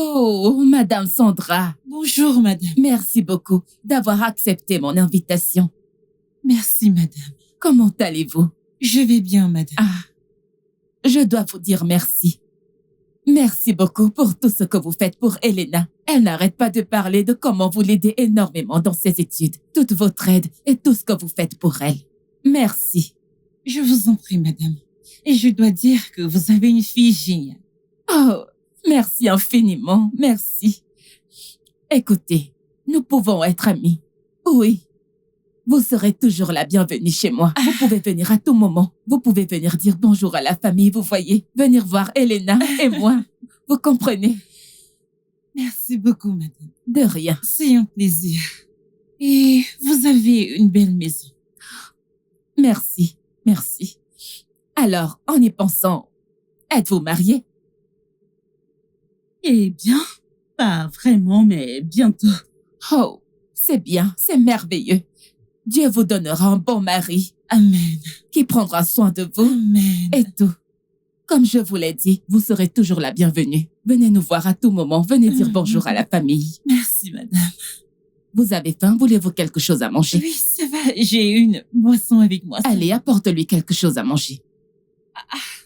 Oh, Madame Sandra. Bonjour, madame. Merci beaucoup d'avoir accepté mon invitation. Merci, madame. Comment allez-vous? Je vais bien, madame. Ah, je dois vous dire merci. Merci beaucoup pour tout ce que vous faites pour Elena. Elle n'arrête pas de parler de comment vous l'aidez énormément dans ses études, toute votre aide et tout ce que vous faites pour elle. Merci. Je vous en prie, madame. Et je dois dire que vous avez une fille géniale. Oh, merci infiniment, merci. Écoutez, nous pouvons être amis. Oui. Vous serez toujours la bienvenue chez moi. Vous pouvez venir à tout moment. Vous pouvez venir dire bonjour à la famille, vous voyez. Venir voir Elena et moi. Vous comprenez? Merci beaucoup, madame. De rien. C'est un plaisir. Et vous avez une belle maison. Merci, merci. Alors, en y pensant, êtes-vous mariée? Eh bien, pas vraiment, mais bientôt. Oh, c'est bien, c'est merveilleux. Dieu vous donnera un bon mari Amen. qui prendra soin de vous Amen. et tout. Comme je vous l'ai dit, vous serez toujours la bienvenue. Venez nous voir à tout moment. Venez dire bonjour à la famille. Merci, madame. Vous avez faim? Voulez-vous quelque chose à manger? Oui, ça va. J'ai une boisson avec moi. Allez, apporte-lui quelque chose à manger.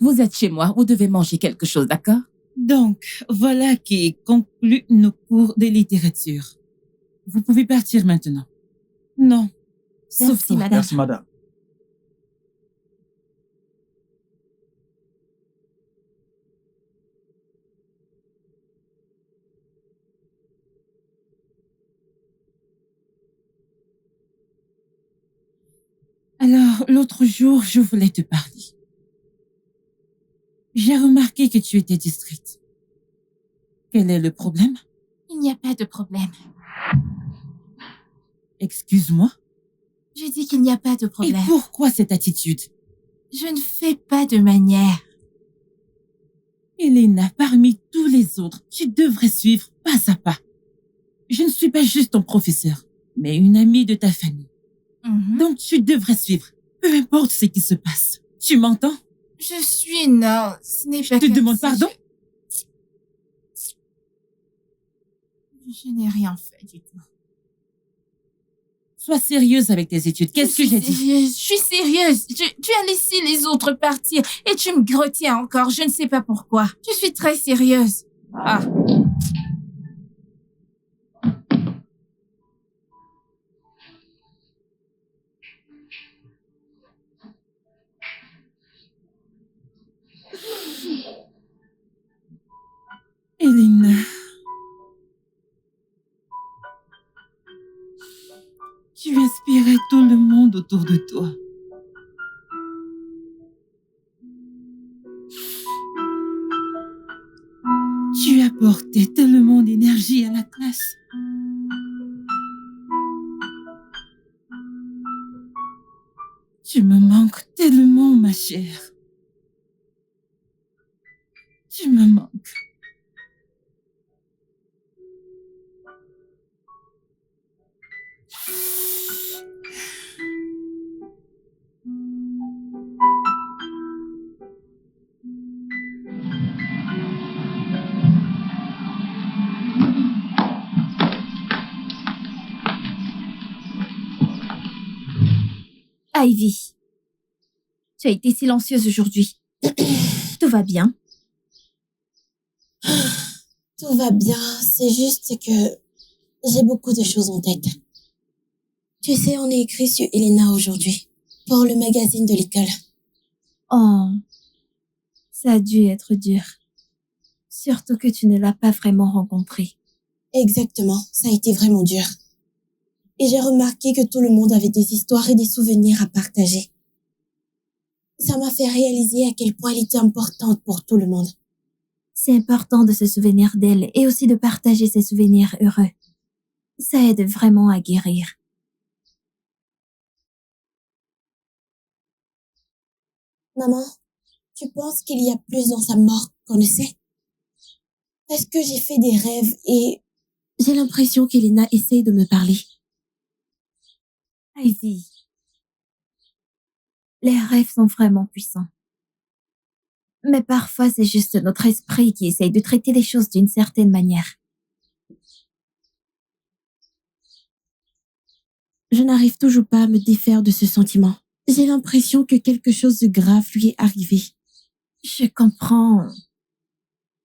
Vous êtes chez moi, vous devez manger quelque chose, d'accord? Donc, voilà qui conclut nos cours de littérature. Vous pouvez partir maintenant. Non. Sauf Merci, toi. madame. Merci, madame. Alors, l'autre jour, je voulais te parler. J'ai remarqué que tu étais distraite. Quel est le problème? Il n'y a pas de problème. Excuse-moi. Je dis qu'il n'y a pas de Et problème. pourquoi cette attitude? Je ne fais pas de manière. Elena, parmi tous les autres, tu devrais suivre pas à pas. Je ne suis pas juste ton professeur, mais une amie de ta famille. Donc tu devrais suivre, peu importe ce qui se passe. Tu m'entends? Je suis non, ce n'est pas Je te comme demande si pardon? Je n'ai rien fait du tout. Sois sérieuse avec tes études. Qu'est-ce que j'ai dit? Je suis sérieuse. Tu as laissé les autres partir et tu me retiens encore. Je ne sais pas pourquoi. Je suis très sérieuse. Ah. Elena. Tu inspirais tout le monde autour de toi. Tu apportais tellement d'énergie à la classe. Tu me manques tellement, ma chère. Tu me manques. Ivy, tu as été silencieuse aujourd'hui. Tout va bien? Tout va bien, c'est juste que j'ai beaucoup de choses en tête. Tu sais, on est écrit sur Elena aujourd'hui, pour le magazine de l'école. Oh, ça a dû être dur. Surtout que tu ne l'as pas vraiment rencontrée. Exactement, ça a été vraiment dur. Et j'ai remarqué que tout le monde avait des histoires et des souvenirs à partager. Ça m'a fait réaliser à quel point elle était importante pour tout le monde. C'est important de se souvenir d'elle et aussi de partager ses souvenirs heureux. Ça aide vraiment à guérir. Maman, tu penses qu'il y a plus dans sa mort qu'on ne sait? Est-ce que j'ai fait des rêves et j'ai l'impression qu'Elena essaye de me parler? Ivy, les rêves sont vraiment puissants. Mais parfois, c'est juste notre esprit qui essaye de traiter les choses d'une certaine manière. Je n'arrive toujours pas à me défaire de ce sentiment. J'ai l'impression que quelque chose de grave lui est arrivé. Je comprends.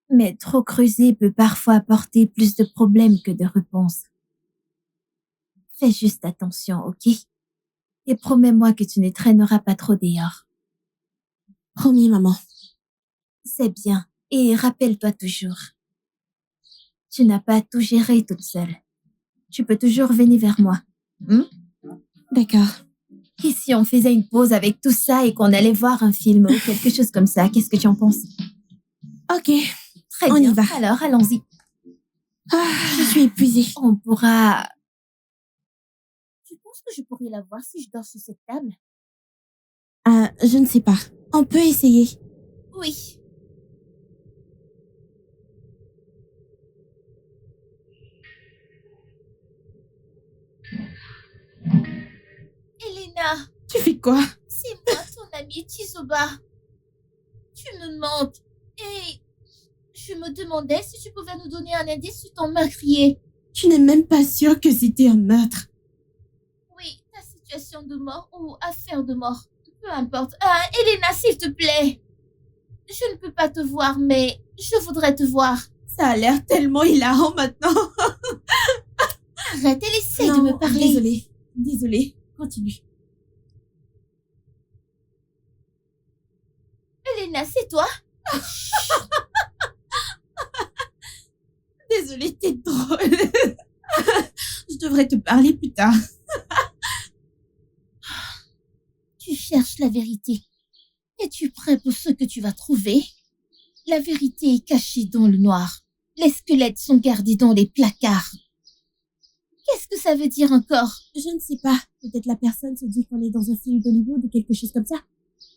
Mais trop creuser peut parfois apporter plus de problèmes que de réponses. Fais juste attention, ok? Et promets-moi que tu ne traîneras pas trop dehors. Promis, maman. C'est bien. Et rappelle-toi toujours. Tu n'as pas à tout gérer toute seule. Tu peux toujours venir vers moi. D'accord. Et si on faisait une pause avec tout ça et qu'on allait voir un film ou quelque chose comme ça, qu'est-ce que tu en penses? Ok, Très on bien. y va. Alors, allons-y. Je suis épuisée. On pourra... Tu penses que je pourrais la voir si je dors sur cette table? Je ne sais pas. On peut essayer. Oui. Elena, Tu fais quoi? c'est moi, ton amie Chizoba. Tu me manques. Et je me demandais si tu pouvais nous donner un indice sur ton meurtrier. Tu n'es même pas sûre que c'était un meurtre. Oui, ta situation de mort ou affaire de mort. Peu importe. Elena, s'il te plaît. Je ne peux pas te voir, mais je voudrais te voir. Ça a l'air tellement hilarant maintenant. Arrête, elle essaie de me parler. Désolée. Continue. Elena, c'est toi? Désolée, t'es drôle. Je devrais te parler plus tard. Tu cherches la vérité. Es-tu prêt pour ce que tu vas trouver? La vérité est cachée dans le noir. Les squelettes sont gardés dans les placards. Qu'est-ce que ça veut dire encore? Je ne sais pas. Peut-être la personne se dit qu'on est dans un film d'Hollywood ou quelque chose comme ça.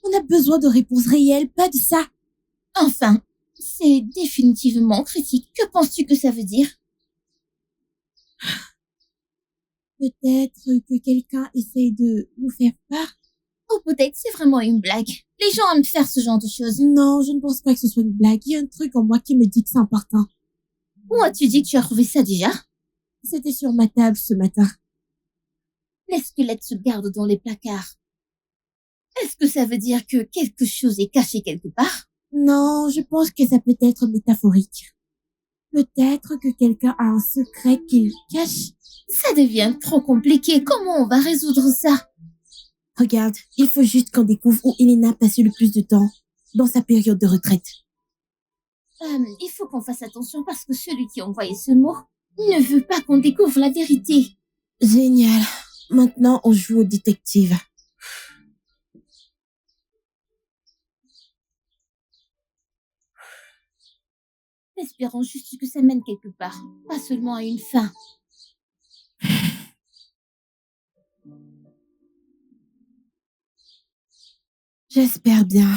On a besoin de réponses réelles, pas de ça. Enfin, c'est définitivement critique. Que penses-tu que ça veut dire? Peut-être que quelqu'un essaye de nous faire peur. Ou peut-être c'est vraiment une blague. Les gens aiment faire ce genre de choses. Non, je ne pense pas que ce soit une blague. Il y a un truc en moi qui me dit que c'est important. Où as-tu dit que tu as trouvé ça déjà? C'était sur ma table ce matin. Les squelettes se gardent dans les placards. Est-ce que ça veut dire que quelque chose est caché quelque part? Non, je pense que ça peut être métaphorique. Peut-être que quelqu'un a un secret qu'il cache. Ça devient trop compliqué. Comment on va résoudre ça? Regarde, il faut juste qu'on découvre où Elena passait le plus de temps dans sa période de retraite. Il faut qu'on fasse attention parce que celui qui a envoyé ce mot ne veut pas qu'on découvre la vérité. Génial. Maintenant, on joue au détective. Espérons juste que ça mène quelque part, pas seulement à une fin. J'espère bien.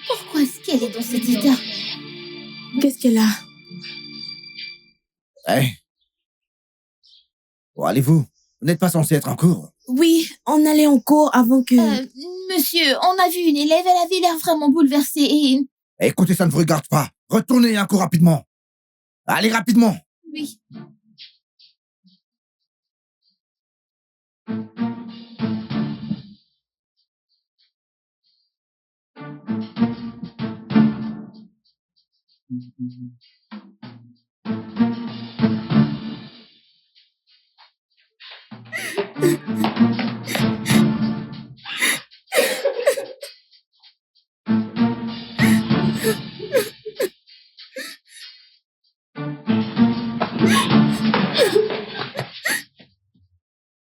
Pourquoi est-ce qu'elle est dans cet état? Qu'est-ce qu'elle a? Hey. Où allez-vous? Vous n'êtes pas censé être en cours. Oui, on allait en cours avant que... Monsieur, on a vu une élève, elle avait l'air vraiment bouleversée et... Écoutez, ça ne vous regarde pas. Retournez un cours rapidement. Allez rapidement. Oui.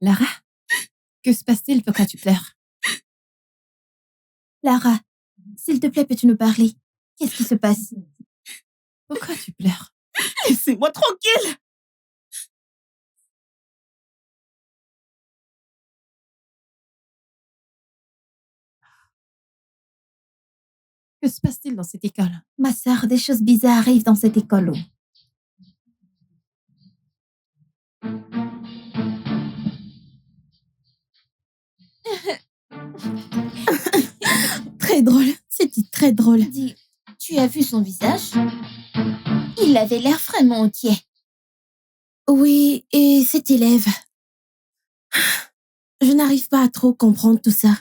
Lara, que se passe-t-il? Pourquoi tu pleures? Lara, s'il te plaît, peux-tu nous parler? Qu'est-ce qui se passe? Pourquoi tu pleures? Laissez-moi tranquille! Que se passe-t-il dans cette école? Ma sœur, des choses bizarres arrivent dans cette école. Très drôle. C'était très drôle. Dis, tu as vu son visage? Il avait l'air vraiment inquiet. Oui, et cet élève. Je n'arrive pas à trop comprendre tout ça.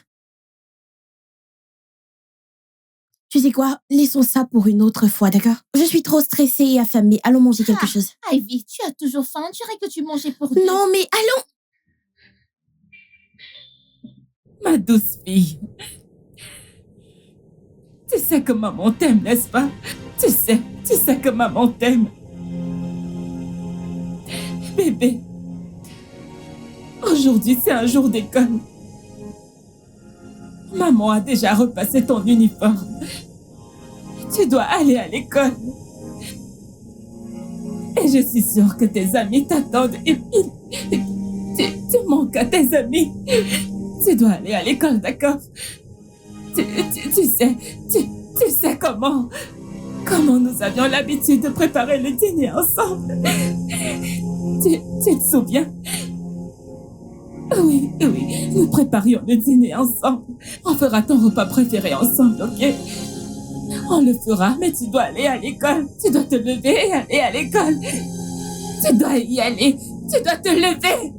Tu sais quoi? Laissons ça pour une autre fois, d'accord? Je suis trop stressée et affamée. Allons manger quelque chose. Ivy, tu as toujours faim. Tu dirais que tu mangeais pour deux. Non, mais allons! Ma douce fille. Tu sais que maman t'aime, n'est-ce pas? Tu sais que maman t'aime. Bébé, aujourd'hui c'est un jour d'école. Maman a déjà repassé ton uniforme. Tu dois aller à l'école. Et je suis sûre que tes amis t'attendent. Et tu manques à tes amis. Tu dois aller à l'école, d'accord? Tu sais comment nous avions l'habitude de préparer le dîner ensemble. Tu te souviens? Oui, nous préparions le dîner ensemble. On fera ton repas préféré ensemble, ok? On le fera, mais tu dois aller à l'école. Tu dois te lever et aller à l'école. Tu dois y aller. Tu dois te lever.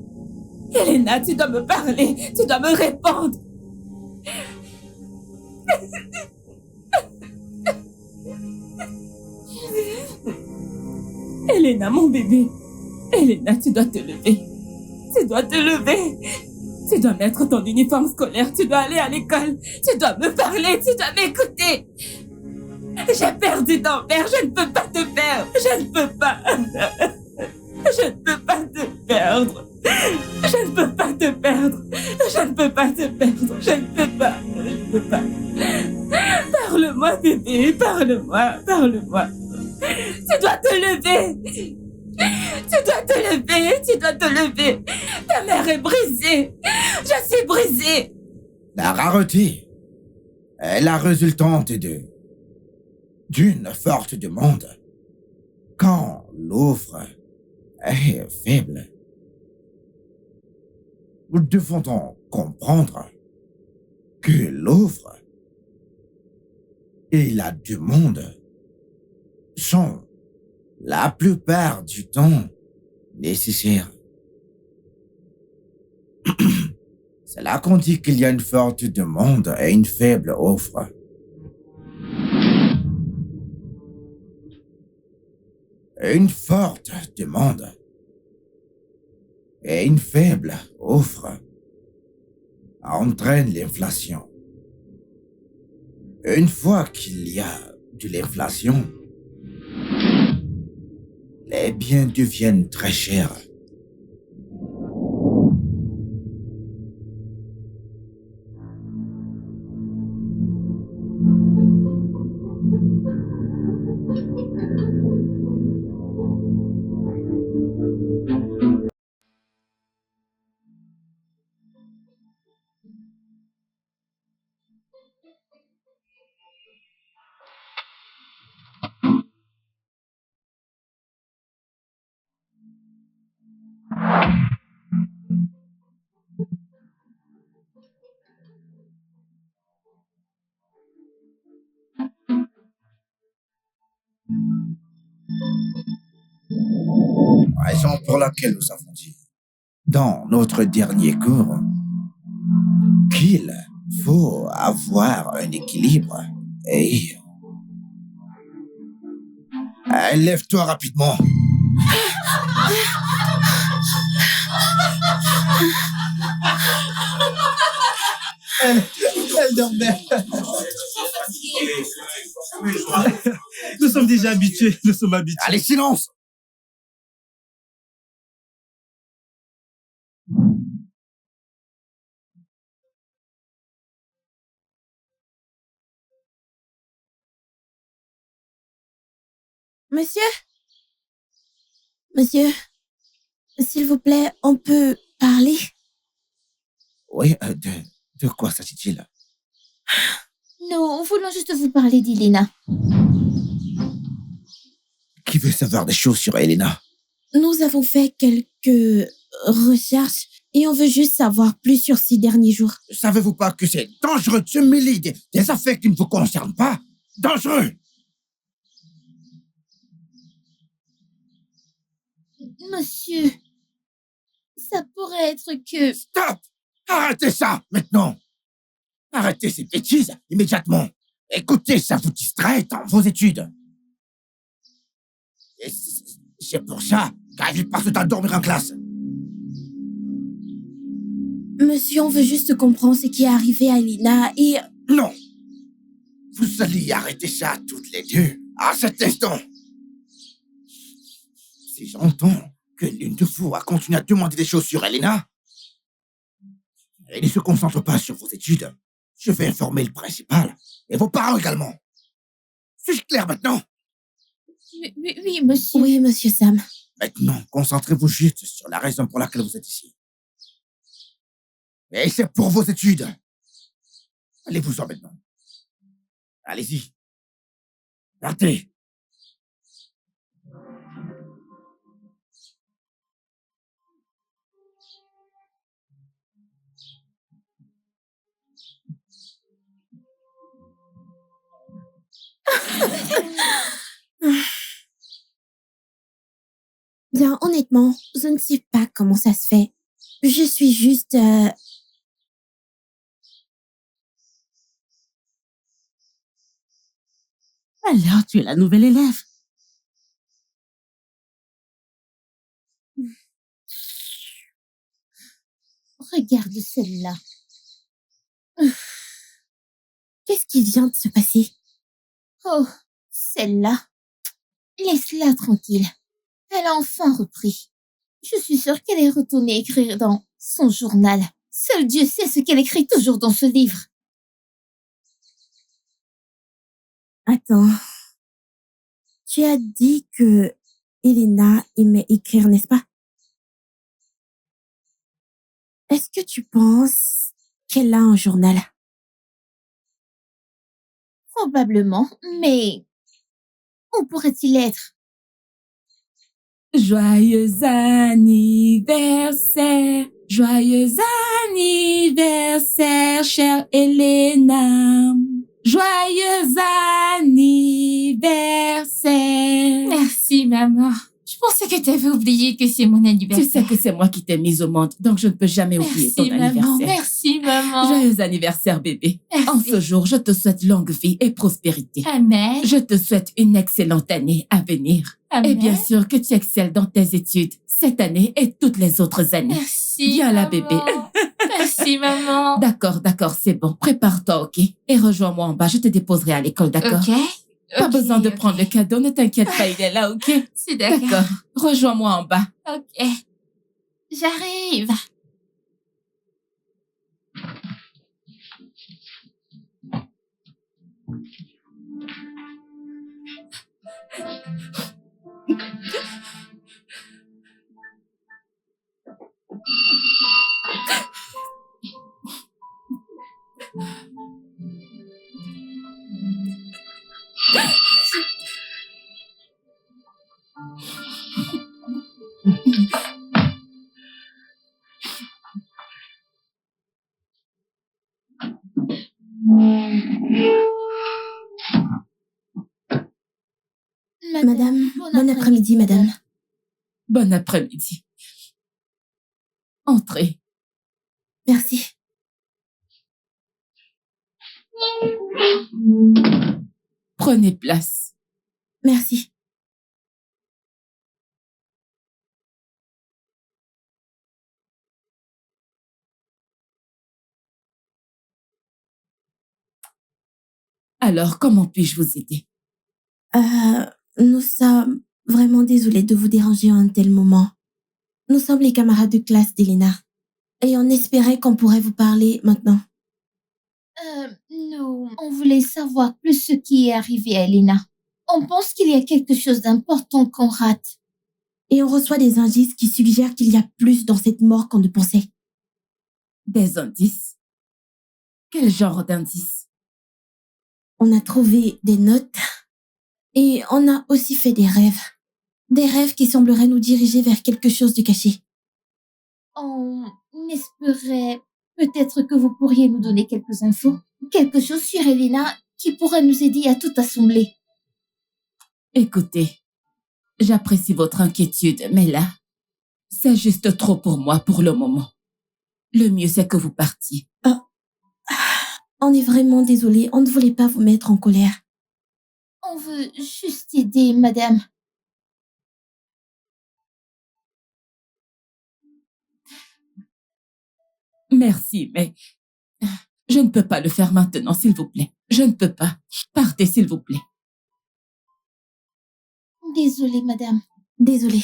Elena, tu dois me parler. Tu dois me répondre. Elena, mon bébé. Elena, tu dois te lever. Tu dois te lever. Tu dois mettre ton uniforme scolaire. Tu dois aller à l'école. Tu dois me parler. Tu dois m'écouter. J'ai perdu ton père. Je ne peux pas te perdre. Je ne peux pas. Je ne peux pas te perdre. Je ne peux pas te perdre. Je ne peux pas te perdre. Je ne peux pas. Je ne peux pas. Parle-moi, bébé. Parle-moi. Parle-moi. Tu dois te lever. Tu dois te lever. Tu dois te lever. Ta mère est brisée. Je suis brisée. La rareté est la résultante d'une forte demande. Quand l'offre est faible, nous devons donc comprendre que l'offre et la demande sont la plupart du temps nécessaires. C'est là qu'on dit qu'il y a une forte demande et une faible offre. Une forte demande et une faible offre entraînent l'inflation. Une fois qu'il y a de l'inflation, les biens deviennent très chers. Raison pour laquelle nous avons dit, dans notre dernier cours, qu'il faut avoir un équilibre et... Lève-toi rapidement. Elle dormait. Nous sommes déjà habitués. Nous sommes habitués. Allez, silence! Monsieur? Monsieur, s'il vous plaît, on peut parler? Oui, de quoi s'agit-il? Nous voulons juste vous parler d'Elena. Qui veut savoir des choses sur Elena? Nous avons fait quelques recherches et on veut juste savoir plus sur ces derniers jours. Savez-vous pas que c'est dangereux de se mêler des affaires qui ne vous concernent pas? Dangereux! Monsieur, ça pourrait être que... Stop! Arrêtez ça, maintenant! Arrêtez ces bêtises, immédiatement! Écoutez, ça vous distrait dans vos études. Et c'est pour ça qu'Ivy passe le temps à dormir en classe. Monsieur, on veut juste comprendre ce qui est arrivé à Elena et... Non! Vous allez arrêter ça toutes les deux, à cet instant. Si j'entends que l'une de vous a continué à demander des choses sur Elena, et ne se concentre pas sur vos études, je vais informer le principal et vos parents également. Suis-je clair maintenant? Oui, monsieur. Oui, monsieur Sam. Maintenant, concentrez-vous juste sur la raison pour laquelle vous êtes ici. Et c'est pour vos études. Allez-vous-en maintenant. Allez-y. Partez. Bien, honnêtement, je ne sais pas comment ça se fait. Je suis juste... Alors, tu es la nouvelle élève. Regarde celle-là. Qu'est-ce qui vient de se passer? Oh, celle-là. Laisse-la tranquille. Elle a enfin repris. Je suis sûre qu'elle est retournée écrire dans son journal. Seul Dieu sait ce qu'elle écrit toujours dans ce livre. Attends. Tu as dit que Elena aimait écrire, n'est-ce pas? Est-ce que tu penses qu'elle a un journal? Probablement, mais où pourrait-il être? Joyeux anniversaire, joyeux anniversaire, chère Elena. Joyeux anniversaire. Merci, maman. Je pensais que tu avais oublié que c'est mon Tu anniversaire. sais que c'est moi qui t'ai mise au monde, donc je ne peux jamais oublier ton Merci, maman. anniversaire. Merci, maman. Joyeux anniversaire, bébé. Merci. En ce jour, je te souhaite longue vie et prospérité. Amen. Je te souhaite une excellente année à venir. Amen. Et bien sûr que tu excelles dans tes études cette année et toutes les autres années. Merci, Viens là, maman. bébé. Merci, maman. D'accord, c'est bon. Prépare-toi, ok? Et rejoins-moi en bas, je te déposerai à l'école, d'accord? Ok. Pas Ok, besoin de ok. prendre le cadeau, ne t'inquiète pas, il est là, ok? C'est d'accord. D'accord. Rejoins-moi en bas. Ok. J'arrive. Madame, bon après-midi, madame. Bon après-midi. Entrez. Merci. Prenez place. Merci. Alors, comment puis-je vous aider? Nous sommes vraiment désolés de vous déranger en un tel moment. Nous sommes les camarades de classe d'Elena. Et on espérait qu'on pourrait vous parler maintenant. Nous, on voulait savoir plus ce qui est arrivé à Elena. On pense qu'il y a quelque chose d'important qu'on rate. Et on reçoit des indices qui suggèrent qu'il y a plus dans cette mort qu'on ne pensait. Des indices? Quel genre d'indices? On a trouvé des notes et on a aussi fait des rêves. Des rêves qui sembleraient nous diriger vers quelque chose de caché. On espérait peut-être que vous pourriez nous donner quelques infos. Quelque chose sur Elena qui pourrait nous aider à tout assembler. Écoutez, j'apprécie votre inquiétude, mais là, c'est juste trop pour moi pour le moment. Le mieux, c'est que vous partiez. On est vraiment désolés, on ne voulait pas vous mettre en colère. On veut juste aider, madame. Merci, mais je ne peux pas le faire maintenant, s'il vous plaît. Je ne peux pas. Partez, s'il vous plaît. Désolée, madame. Désolée.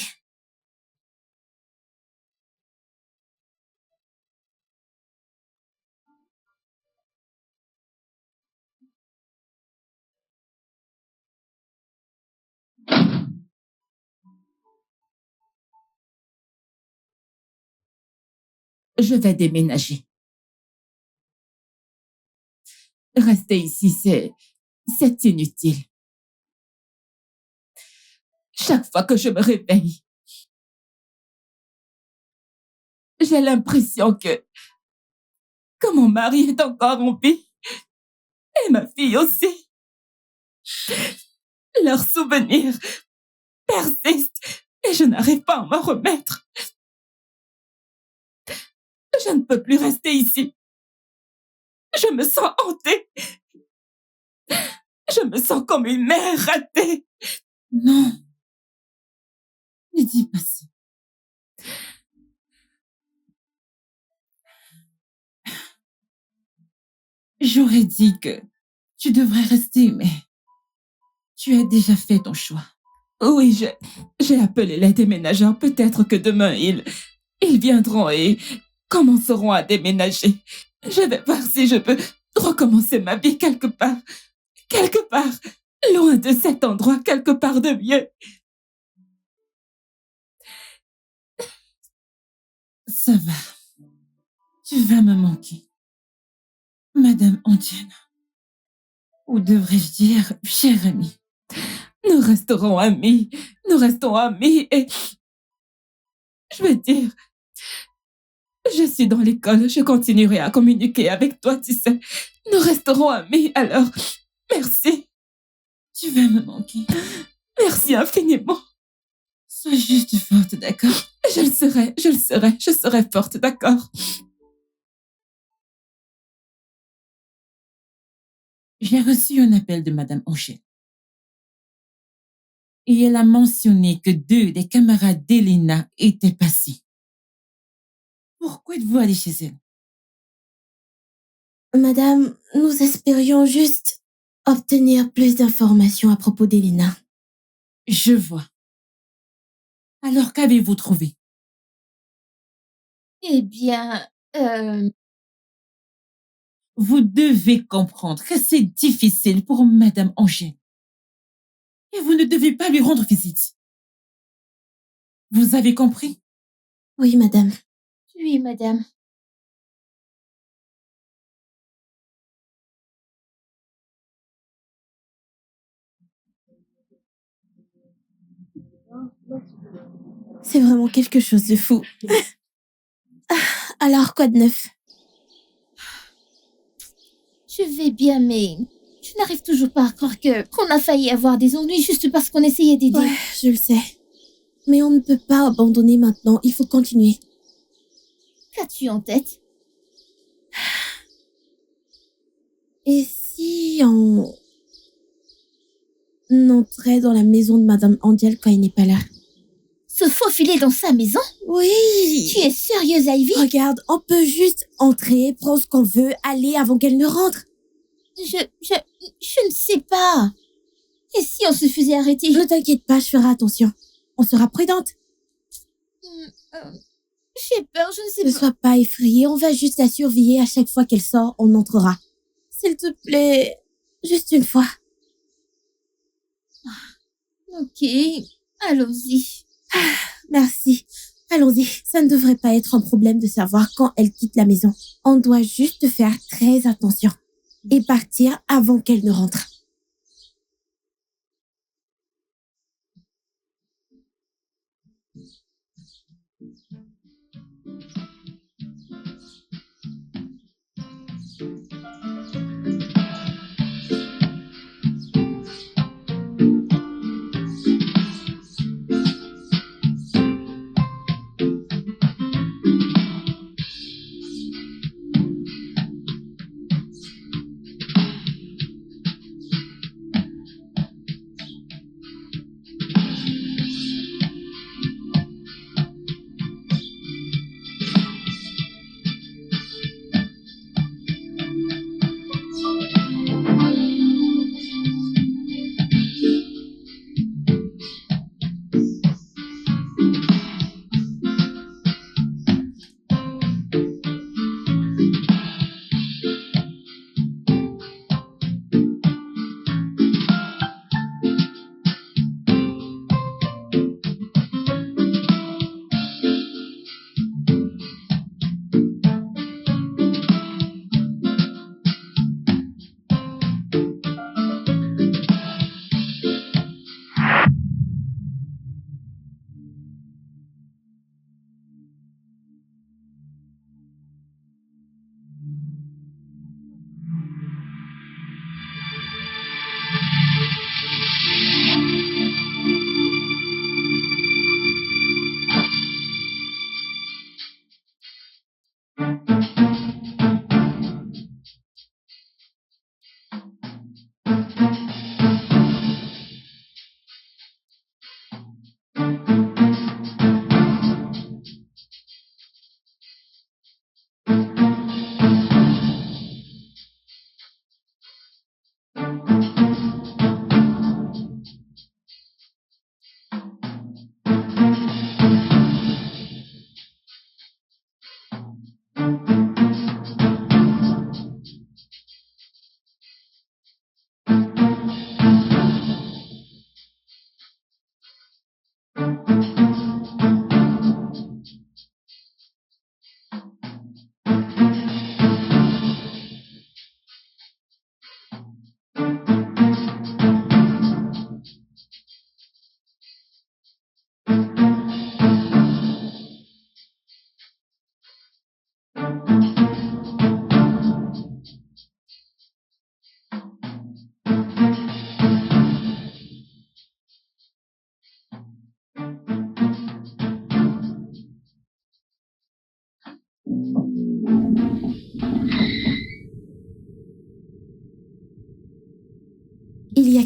Je vais déménager. Rester ici, c'est inutile. Chaque fois que je me réveille, j'ai l'impression que mon mari est encore en vie et ma fille aussi. Leurs souvenirs persistent et je n'arrive pas à m'en remettre. Je ne peux plus rester ici. Je me sens hantée. Je me sens comme une mère ratée. Non, ne dis pas ça. J'aurais dit que tu devrais rester, mais tu as déjà fait ton choix. Oui, j'ai appelé les déménageurs. Peut-être que demain, ils viendront et commenceront à déménager. Je vais voir si je peux recommencer ma vie quelque part, loin de cet endroit, quelque part de mieux. Ça va. Tu vas me manquer. Madame Andienne. Ou devrais-je dire, chère amie. Nous restons amis et je veux dire, je suis dans l'école, je continuerai à communiquer avec toi, tu sais. Nous resterons amis, alors merci. Tu vas me manquer. Merci infiniment. Sois juste forte, d'accord? Je serai forte, d'accord? J'ai reçu un appel de Madame Anchel. Et elle a mentionné que 2 des camarades d'Elena étaient passés. Pourquoi êtes-vous allée chez elle? Madame, nous espérions juste obtenir plus d'informations à propos d'Elena. Je vois. Alors, qu'avez-vous trouvé? Eh bien, Vous devez comprendre que c'est difficile pour Madame Angèle. Et vous ne devez pas lui rendre visite. Vous avez compris? Oui, madame. oui, madame. C'est vraiment quelque chose de fou. Alors, quoi de neuf? Je vais bien, mais je n'arrive toujours pas à croire qu'on a failli avoir des ennuis juste parce qu'on essayait d'aider. Ouais, je le sais. Mais on ne peut pas abandonner maintenant. Il faut continuer. Qu'as-tu en tête? Et si on entrait dans la maison de Madame Andiel quand il n'est pas là? Se faufiler dans sa maison? Oui. Tu es sérieuse, Ivy? Regarde, on peut juste entrer, prendre ce qu'on veut, aller avant qu'elle ne rentre. Je ne sais pas. Et si on se faisait arrêter? Ne t'inquiète pas, je ferai attention. On sera prudente. J'ai peur, je ne sais Ne pas. sois pas effrayée, on va juste la surveiller à chaque fois qu'elle sort, on entrera. S'il te plaît, juste une fois. Ok, allons-y. Merci. Allons-y, ça ne devrait pas être un problème de savoir quand elle quitte la maison. On doit juste faire très attention et partir avant qu'elle ne rentre.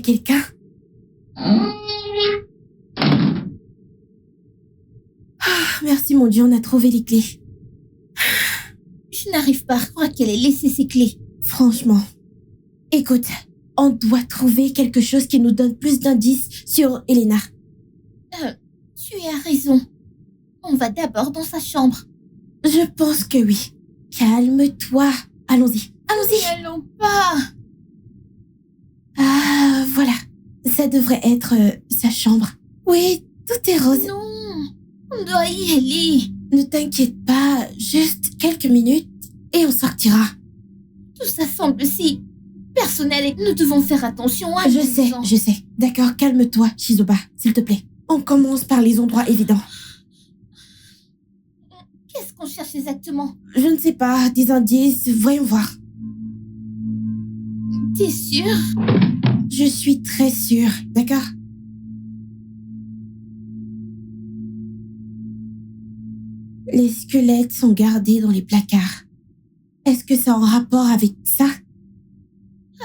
quelqu'un. Merci mon Dieu, on a trouvé les clés. Je n'arrive pas à croire qu'elle ait laissé ses clés. Franchement. Écoute, on doit trouver quelque chose qui nous donne plus d'indices sur Elena. Tu as raison. On va d'abord dans sa chambre. Je pense que oui. Calme-toi. Allons-y. Allons-y. N'allons pas. Ah, voilà. Ça devrait être sa chambre. Oui, tout est rose. Non, on doit y aller. Ne t'inquiète pas, juste quelques minutes et on sortira. Tout ça semble si personnel et nous devons faire attention à Je nous. sais. D'accord, calme-toi, Shizuba, s'il te plaît. On commence par les endroits évidents. Qu'est-ce qu'on cherche exactement? Je ne sais pas, des indices, voyons voir. T'es sûr? Je suis très sûre, d'accord? Les squelettes sont gardés dans les placards. Est-ce que ça a un rapport avec ça?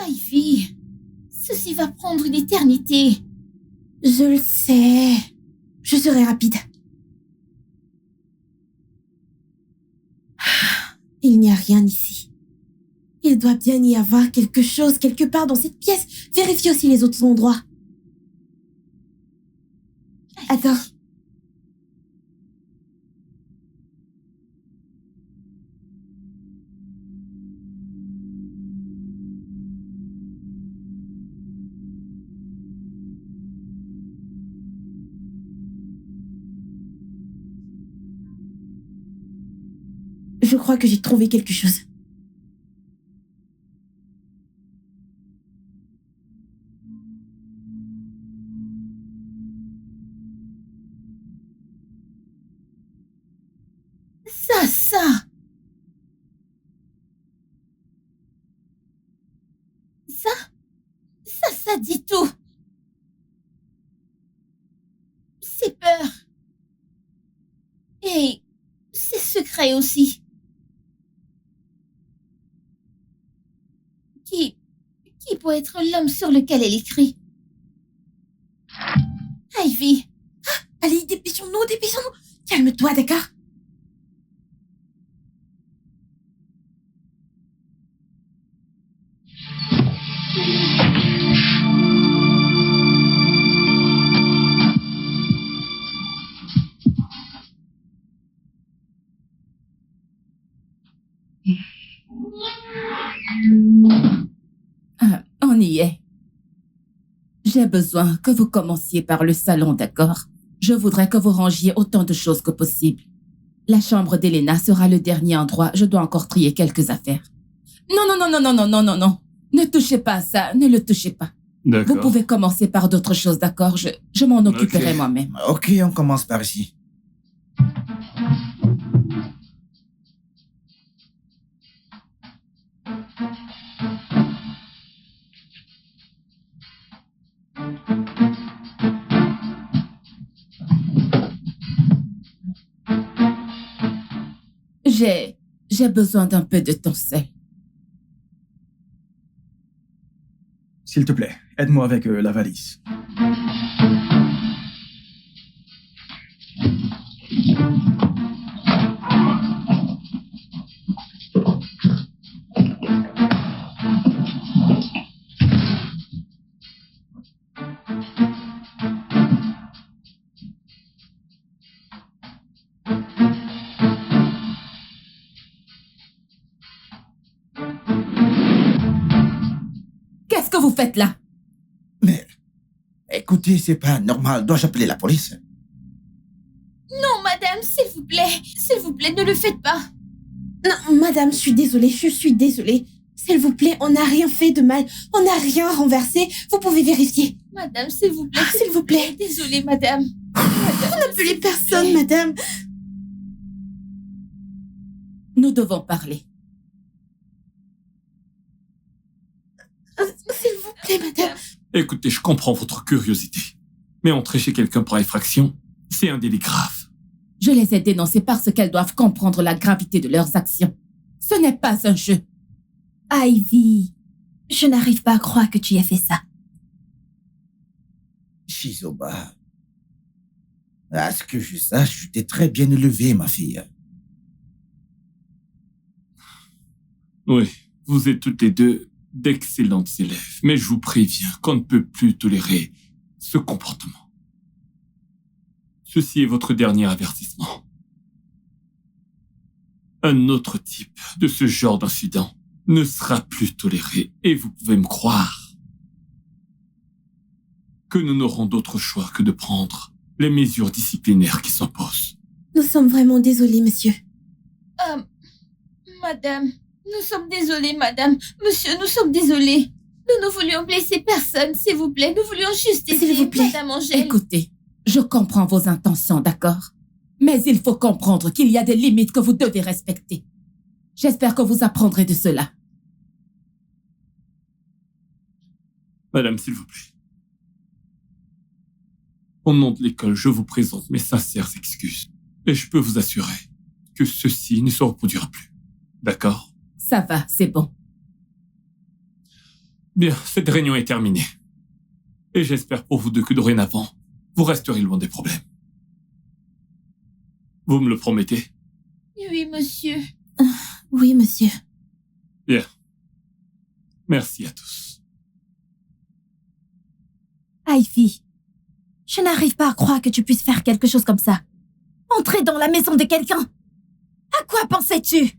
Ivy, ceci va prendre une éternité. Je le sais. Je serai rapide. Il n'y a rien ici. Il doit bien y avoir quelque chose quelque part dans cette pièce. Vérifie aussi les autres endroits. Attends. Je crois que j'ai trouvé quelque chose. Ça dit tout. C'est peur. Et c'est secret aussi. Qui peut être l'homme sur lequel elle écrit? Ivy. Ah, allez, dépêchons-nous. Calme-toi, d'accord? On y est. J'ai besoin que vous commenciez par le salon, d'accord? Je voudrais que vous rangiez autant de choses que possible. La chambre d'Elena sera le dernier endroit. Je dois encore trier quelques affaires. Non. Ne touchez pas à ça. Ne le touchez pas. D'accord. Vous pouvez commencer par d'autres choses, d'accord? Je m'en occuperai moi-même. Ok, on commence par ici. J'ai besoin d'un peu de temps seul. S'il te plaît, aide-moi avec la valise. Qu'est-ce que vous faites là? Mais, écoutez, c'est pas normal. Dois-je appeler la police? Non, madame, s'il vous plaît, ne le faites pas. Non, madame, je suis désolée. S'il vous plaît, on n'a rien fait de mal. On n'a rien renversé. Vous pouvez vérifier. Madame, s'il vous plaît. S'il vous plaît. Désolée, madame. On n'appelez personne, madame. Nous devons parler. S'il vous plaît, madame. Écoutez, je comprends votre curiosité. Mais entrer chez quelqu'un pour effraction, c'est un délit grave. Je les ai dénoncés parce qu'elles doivent comprendre la gravité de leurs actions. Ce n'est pas un jeu. Ivy, je n'arrive pas à croire que tu aies fait ça. Chizoba, à ce que je sache, tu t'es très bien élevée, ma fille. Oui, vous êtes toutes les deux d'excellentes élèves, mais je vous préviens qu'on ne peut plus tolérer ce comportement. Ceci est votre dernier avertissement. Un autre type de ce genre d'incident ne sera plus toléré, et vous pouvez me croire que nous n'aurons d'autre choix que de prendre les mesures disciplinaires qui s'imposent. Nous sommes vraiment désolés, monsieur. Madame, nous sommes désolés, madame. Monsieur, nous sommes désolés. Nous ne voulions blesser personne, s'il vous plaît. Nous voulions juste aider S'il vous plaît. madame Angèle. Écoutez, je comprends vos intentions, d'accord? Mais il faut comprendre qu'il y a des limites que vous devez respecter. J'espère que vous apprendrez de cela. Madame, s'il vous plaît. Au nom de l'école, je vous présente mes sincères excuses. Et je peux vous assurer que ceci ne se reproduira plus. D'accord? Ça va, c'est bon. Bien, cette réunion est terminée. Et j'espère pour vous deux que dorénavant, vous resterez loin des problèmes. Vous me le promettez? Oui, monsieur. Oui, monsieur. Bien. Merci à tous. Ivy, je n'arrive pas à croire que tu puisses faire quelque chose comme ça. Entrer dans la maison de quelqu'un. À quoi pensais-tu?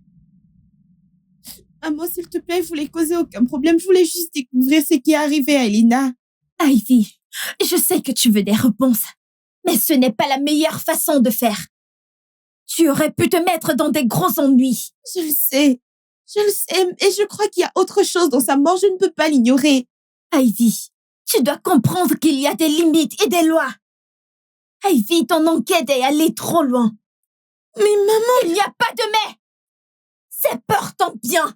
Maman, s'il te plaît, je voulais causer aucun problème. Je voulais juste découvrir ce qui est arrivé à Elena. Ivy, je sais que tu veux des réponses, mais ce n'est pas la meilleure façon de faire. Tu aurais pu te mettre dans des gros ennuis. Je le sais, et je crois qu'il y a autre chose dans sa mort, je ne peux pas l'ignorer. Ivy, tu dois comprendre qu'il y a des limites et des lois. Ivy, ton enquête est allée trop loin. Mais maman... Il n'y a pas de mais. C'est pour ton bien.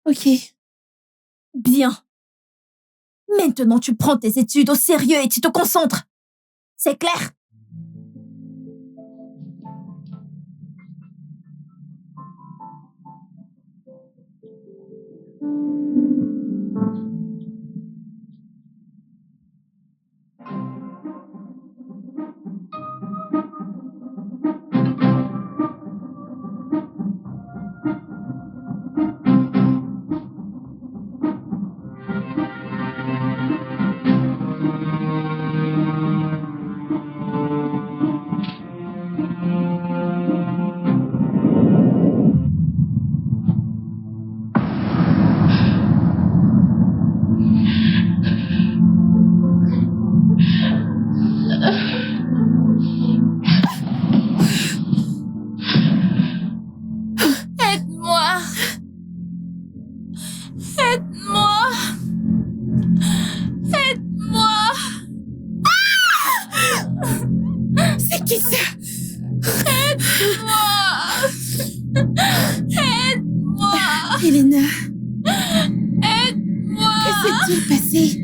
Ok. Bien. Maintenant, tu prends tes études au sérieux et tu te concentres. C'est clair? Aide-moi. Aide-moi. Aide-moi. C'est qui ça? Aide-moi. Aide-moi. Elena, Aide-moi. que s'est-il passé?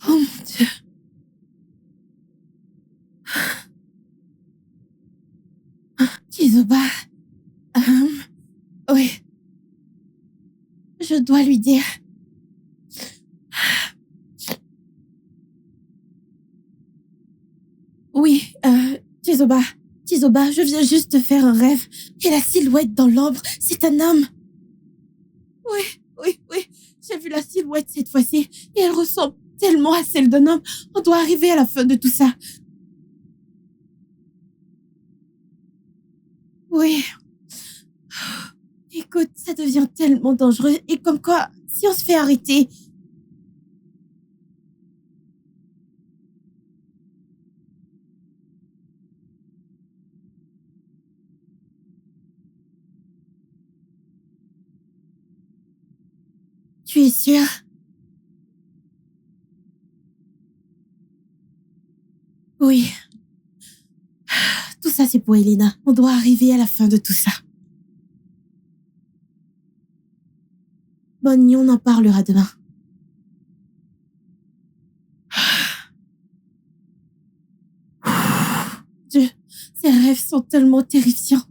Oh mon Dieu. Chizoba. Oui. Je dois lui dire. Oui, Chizoba. Chizoba, je viens juste de faire un rêve. Et la silhouette dans l'ombre, c'est un homme. Oui. J'ai vu la silhouette cette fois-ci. Et elle ressemble tellement à celle d'un homme. On doit arriver à la fin de tout ça. Oui. Écoute, ça devient tellement dangereux. Et comme quoi, si on se fait arrêter... Tu es sûre? Oui. Tout ça, c'est pour Elena. On doit arriver à la fin de tout ça. Bonne nuit, on en parlera demain. Ces rêves sont tellement terrifiants.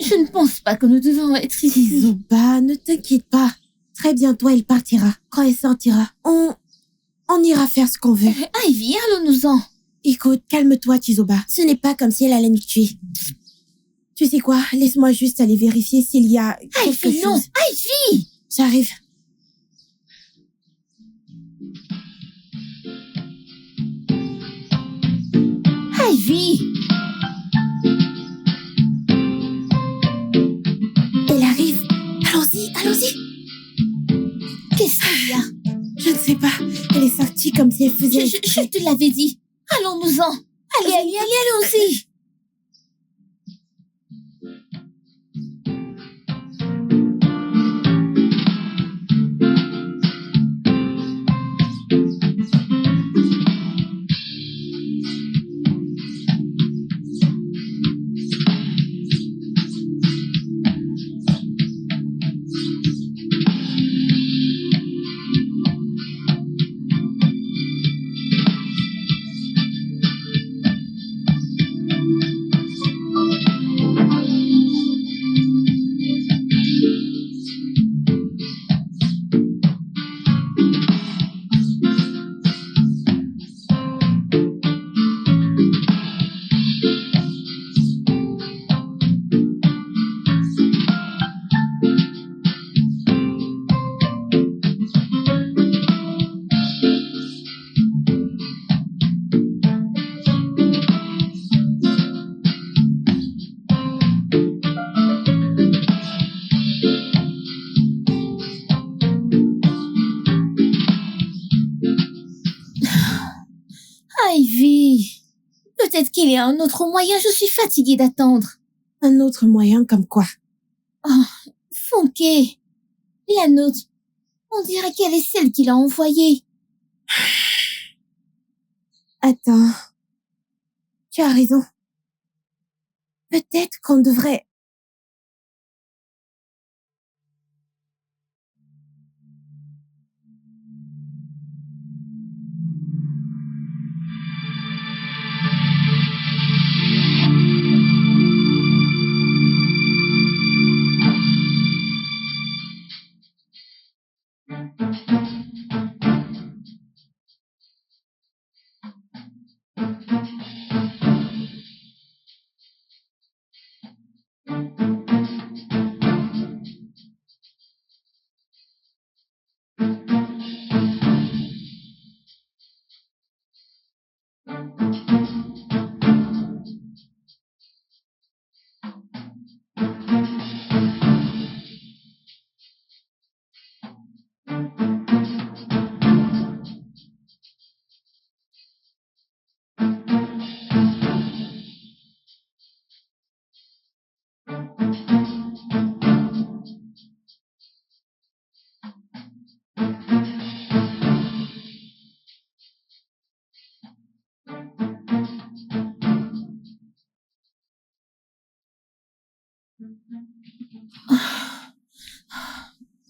Je ne pense pas que nous devons être ici. Isoba, ne t'inquiète pas. Très bientôt, elle partira. Quand elle sortira, on ira faire ce qu'on veut. Ivy, allons-nous-en. Écoute, calme-toi, Chizoba. Ce n'est pas comme si elle allait nous tuer. Tu sais quoi? Laisse-moi juste aller vérifier s'il y a quelque Ivy, non. chose. Ivy! J'arrive. Ivy! Elle arrive. Allons-y, allons-y. Qu'est-ce qu'il y a? Je ne sais pas. Elle est sortie comme si elle faisait... Je te l'avais dit. Allons-nous-en. Allez, allons-y. Ivy, peut-être qu'il y a un autre moyen, je suis fatiguée d'attendre. Un autre moyen comme quoi? Oh, Funke, la note, on dirait qu'elle est celle qui l'a envoyée. Attends. Tu as raison. Peut-être qu'on devrait...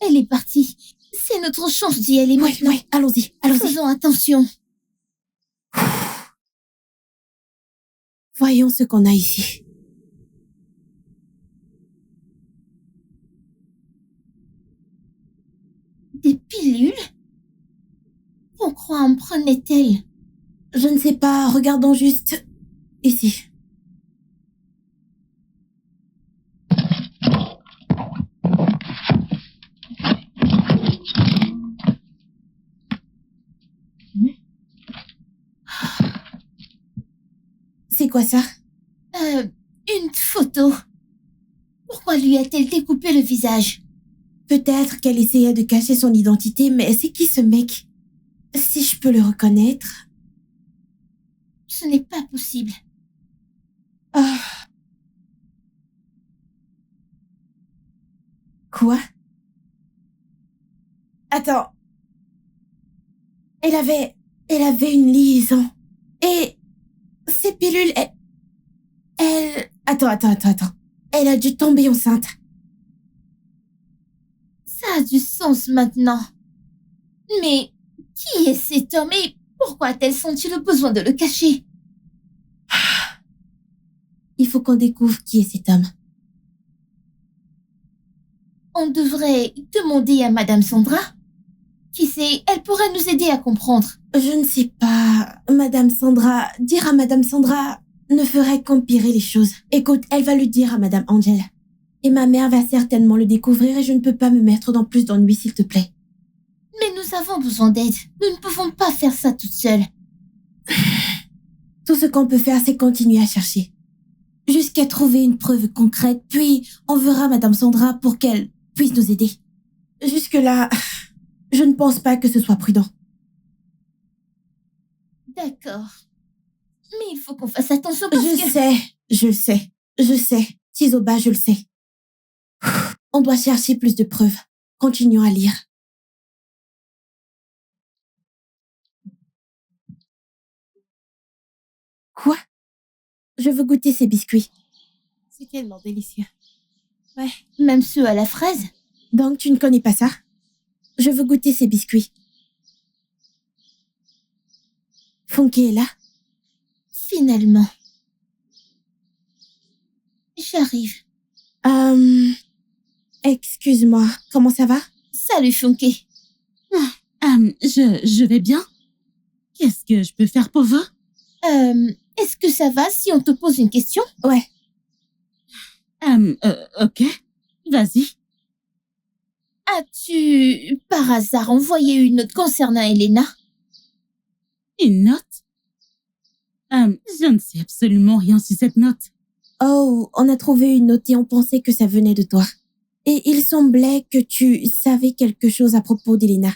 Elle est partie. C'est notre chance d'y aller maintenant. Oui, allons-y, allons-y. Faisons attention. Voyons ce qu'on a ici. Des pilules? Pourquoi en prenait-elle? Je ne sais pas, regardons juste ici. C'est quoi ça? Une photo. Pourquoi lui a-t-elle découpé le visage? Peut-être qu'elle essayait de cacher son identité, mais c'est qui ce mec? Si je peux le reconnaître... Ce n'est pas possible. Ah. Quoi? Attends. Elle avait une liaison. Et ces pilules, Attends. Elle a dû tomber enceinte. Ça a du sens maintenant. Mais qui est cet homme et pourquoi a-t-elle senti le besoin de le cacher? Il faut qu'on découvre qui est cet homme. On devrait demander à Madame Sandra. Qui sait, elle pourrait nous aider à comprendre. Je ne sais pas. Dire à Madame Sandra ne ferait qu'empirer les choses. Écoute, elle va le dire à Madame Angel. Et ma mère va certainement le découvrir et je ne peux pas me mettre dans plus d'ennuis, s'il te plaît. Mais nous avons besoin d'aide. Nous ne pouvons pas faire ça toute seule. Tout ce qu'on peut faire, c'est continuer à chercher. Jusqu'à trouver une preuve concrète, puis on verra Madame Sandra pour qu'elle puisse nous aider. Jusque-là, je ne pense pas que ce soit prudent. D'accord. Mais il faut qu'on fasse attention parce que... Je sais. Tizoba, je le sais. On doit chercher plus de preuves. Continuons à lire. Quoi? Je veux goûter ces biscuits. C'est tellement délicieux. Ouais. Même ceux à la fraise? Donc tu ne connais pas ça? Je veux goûter ces biscuits. Funky est là? Finalement. J'arrive. Excuse-moi, comment ça va? Salut Funky. Je vais bien. Qu'est-ce que je peux faire pour vous? Est-ce que ça va si on te pose une question? Ouais. Ok. Vas-y. As-tu, par hasard, envoyé une note concernant Elena? Une note? Je ne sais absolument rien sur cette note. Oh, on a trouvé une note et on pensait que ça venait de toi. Et il semblait que tu savais quelque chose à propos d'Elena.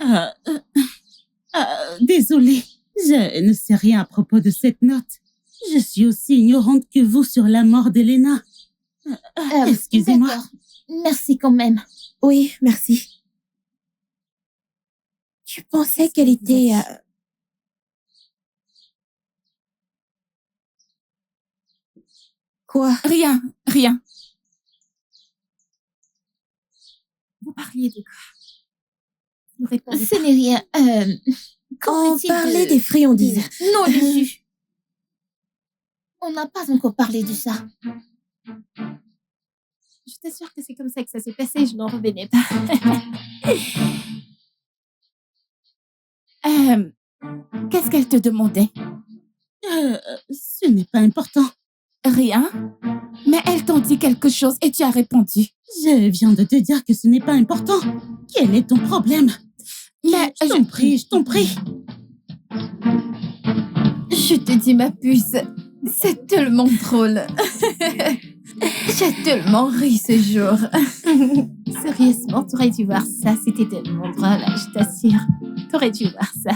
Désolée, je ne sais rien à propos de cette note. Je suis aussi ignorante que vous sur la mort d'Elena. Excusez-moi. D'accord. Merci quand même. Oui, merci. Tu pensais qu'elle était... Quoi? Rien. Vous parliez de quoi? Ne répondez Ce pas. n'est rien. On parlait des friandises. Non, le jus. On n'a pas encore parlé de ça. Je t'assure que c'est comme ça que ça s'est passé, je n'en revenais pas. Qu'est-ce qu'elle te demandait? Ce n'est pas important. Rien. Mais elles t'ont dit quelque chose et tu as répondu. Je viens de te dire que ce n'est pas important. Quel est ton problème? Mais Je t'en prie. Je te dis, ma puce, c'est tellement drôle. J'ai tellement ri ce jour. Sérieusement, t'aurais dû voir ça. C'était tellement drôle, je t'assure. T'aurais dû voir ça.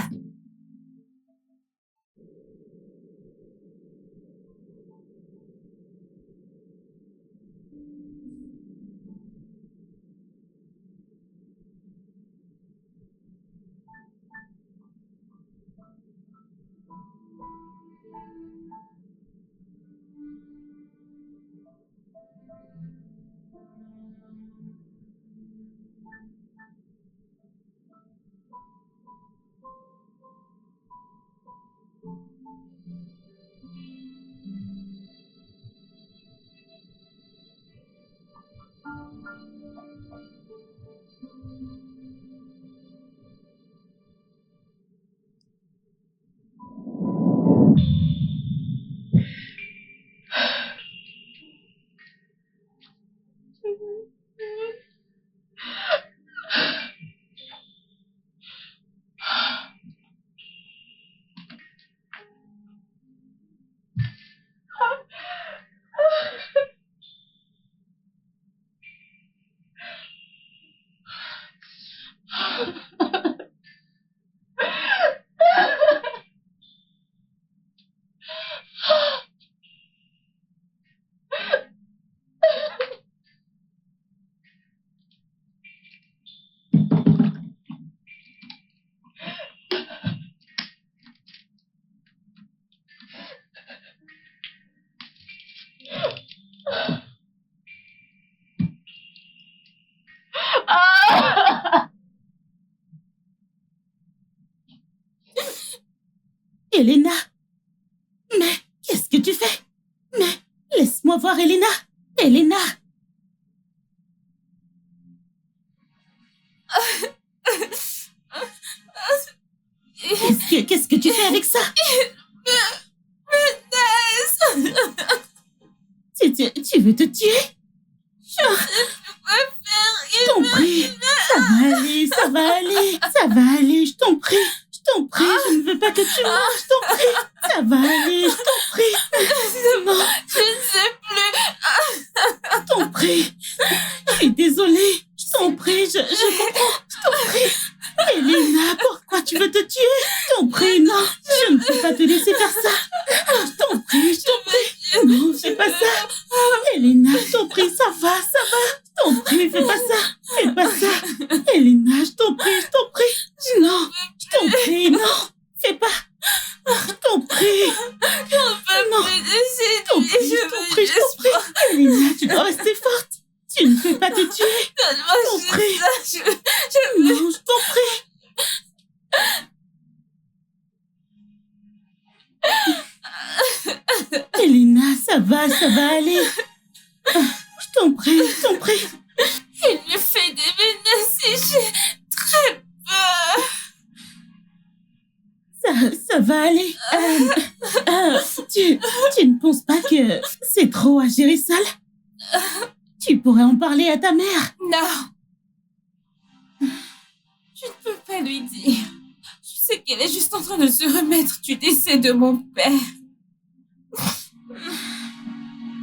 Elena! Mais qu'est-ce que tu fais? Mais laisse-moi voir Elena! Elena! Qu'est-ce que tu fais avec ça? Tu veux te tuer? Je t'en prie, ça va aller, je t'en prie, je ne veux pas que tu meurs, je t'en prie, ça va aller, je t'en prie. Non, Je ne sais plus. je t'en prie, je suis désolée, je t'en prie, je comprends, je t'en prie. Elena, pourquoi tu veux te tuer? Je t'en prie, non, je ne peux pas te laisser faire ça. Je t'en prie, non, fais pas ça. Elena, je t'en prie, ça va. Je t'en prie, fais pas ça. Elena, je t'en prie. Non, je t'en prie, non, fais pas. Je t'en prie. Non, je t'en prie. Elena, tu dois rester forte. Tu ne peux pas te tuer. Je t'en prie. Non, je t'en prie. Elena, ça va aller. Je t'en prie. Il me fait des menaces et j'ai très peur. Ça va aller. Tu ne penses pas que c'est trop à gérer seul? Tu pourrais en parler à ta mère. Non. Je ne peux pas lui dire. Je sais qu'elle est juste en train de se remettre du décès de mon père.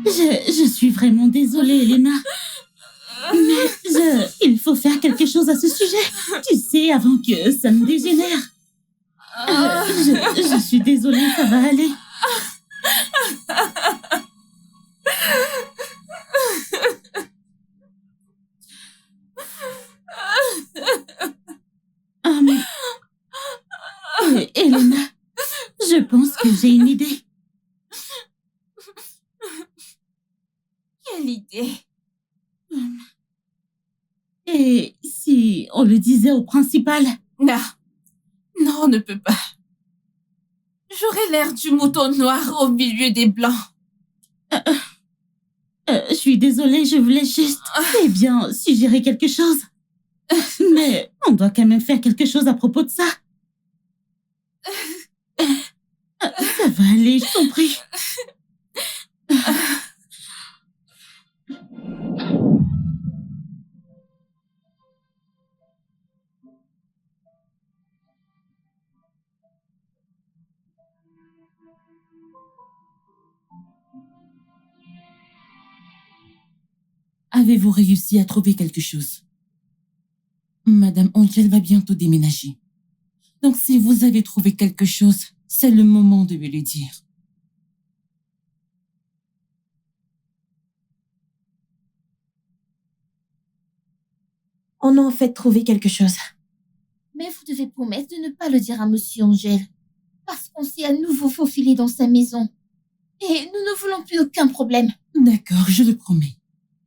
Je suis vraiment désolée, Elena. Mais il faut faire quelque chose à ce sujet. Tu sais, avant que ça ne dégénère. Je suis désolée, ça va aller. Elena, je pense que j'ai une idée. Quelle idée? Et si on le disait au principal? Non, on ne peut pas. J'aurais l'air du mouton noir au milieu des blancs. Je suis désolée, je voulais juste, bien, suggérer quelque chose. Mais on doit quand même faire quelque chose à propos de ça. Ça va aller, je t'en prie. Avez-vous réussi à trouver quelque chose? Madame Angel va bientôt déménager. Donc si vous avez trouvé quelque chose, c'est le moment de me le dire. On a en fait trouvé quelque chose. Mais vous devez promettre de ne pas le dire à Monsieur Angel. Parce qu'on s'est à nouveau faufilé dans sa maison. Et nous ne voulons plus aucun problème. D'accord, je le promets.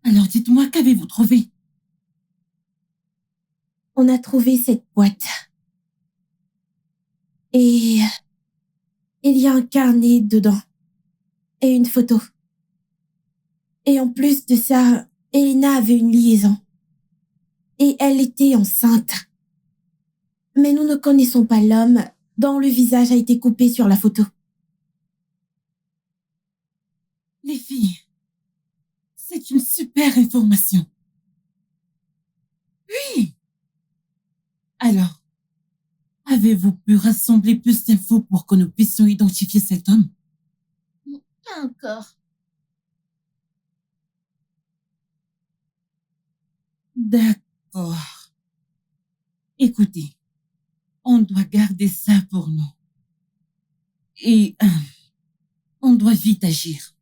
Alors dites-moi, qu'avez-vous trouvé? On a trouvé cette boîte. Et il y a un carnet dedans. Et une photo. Et en plus de ça, Elena avait une liaison. Et elle était enceinte. Mais nous ne connaissons pas l'homme dont le visage a été coupé sur la photo. Les filles, c'est une super information. Oui. Alors, avez-vous pu rassembler plus d'infos pour que nous puissions identifier cet homme? Pas encore. D'accord. Écoutez, on doit garder ça pour nous. Et on doit vite agir.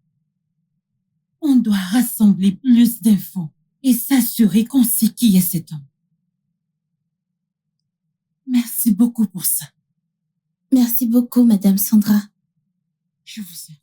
On doit rassembler plus d'infos et s'assurer qu'on sait qui est cet homme. Merci beaucoup pour ça. Merci beaucoup, Madame Sandra. Je vous aime.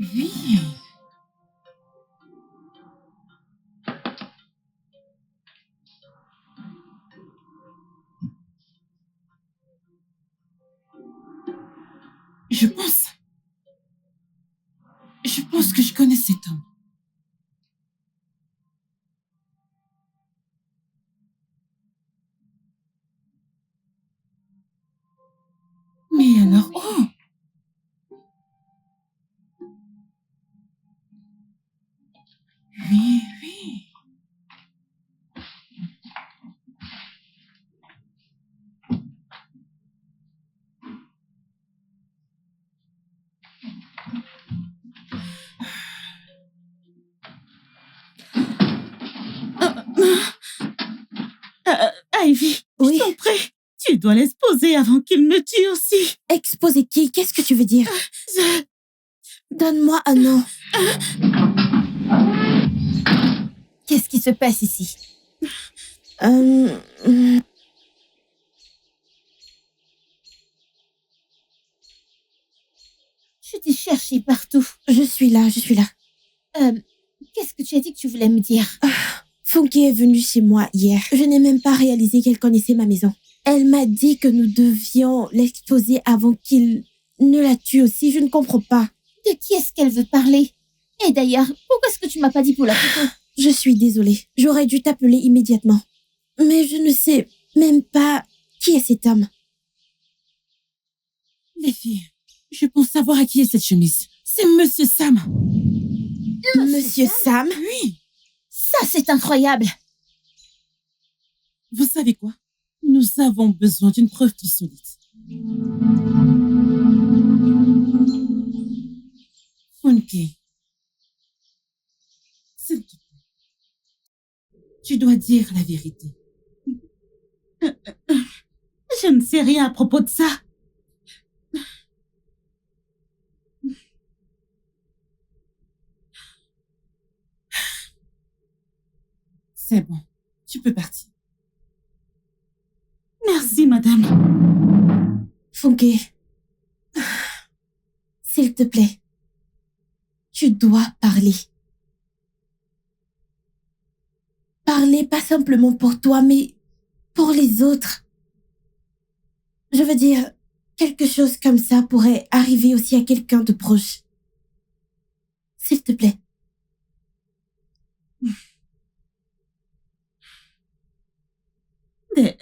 Oui. Je pense que je connais cet homme. Mais alors, oh! Oui, oui. Ivy, Oui. je t'en prie, tu dois l'exposer avant qu'il me tue aussi. Exposer qui? Qu'est-ce que tu veux dire? Je- Donne-moi un nom. Qu'est-ce qui se passe ici? Je t'ai cherché partout. Je suis là. Qu'est-ce que tu as dit que tu voulais me dire? Funky est venue chez moi hier. Je n'ai même pas réalisé qu'elle connaissait ma maison. Elle m'a dit que nous devions l'exposer avant qu'il ne la tue aussi. Je ne comprends pas. De qui est-ce qu'elle veut parler? Et d'ailleurs, pourquoi est-ce que tu m'as pas dit pour la photo? Je suis désolée. J'aurais dû t'appeler immédiatement. Mais je ne sais même pas qui est cet homme. Les filles, je pense savoir à qui est cette chemise. C'est Monsieur Sam. Monsieur Sam? Oui. Ça, c'est incroyable. Vous savez quoi? Nous avons besoin d'une preuve plus solide. Funky, s'il te plaît, tu dois dire la vérité. Je ne sais rien à propos de ça. C'est bon, tu peux partir. Merci, madame. Funky, s'il te plaît, tu dois parler. Parler pas simplement pour toi, mais pour les autres. Je veux dire, quelque chose comme ça pourrait arriver aussi à quelqu'un de proche. S'il te plaît.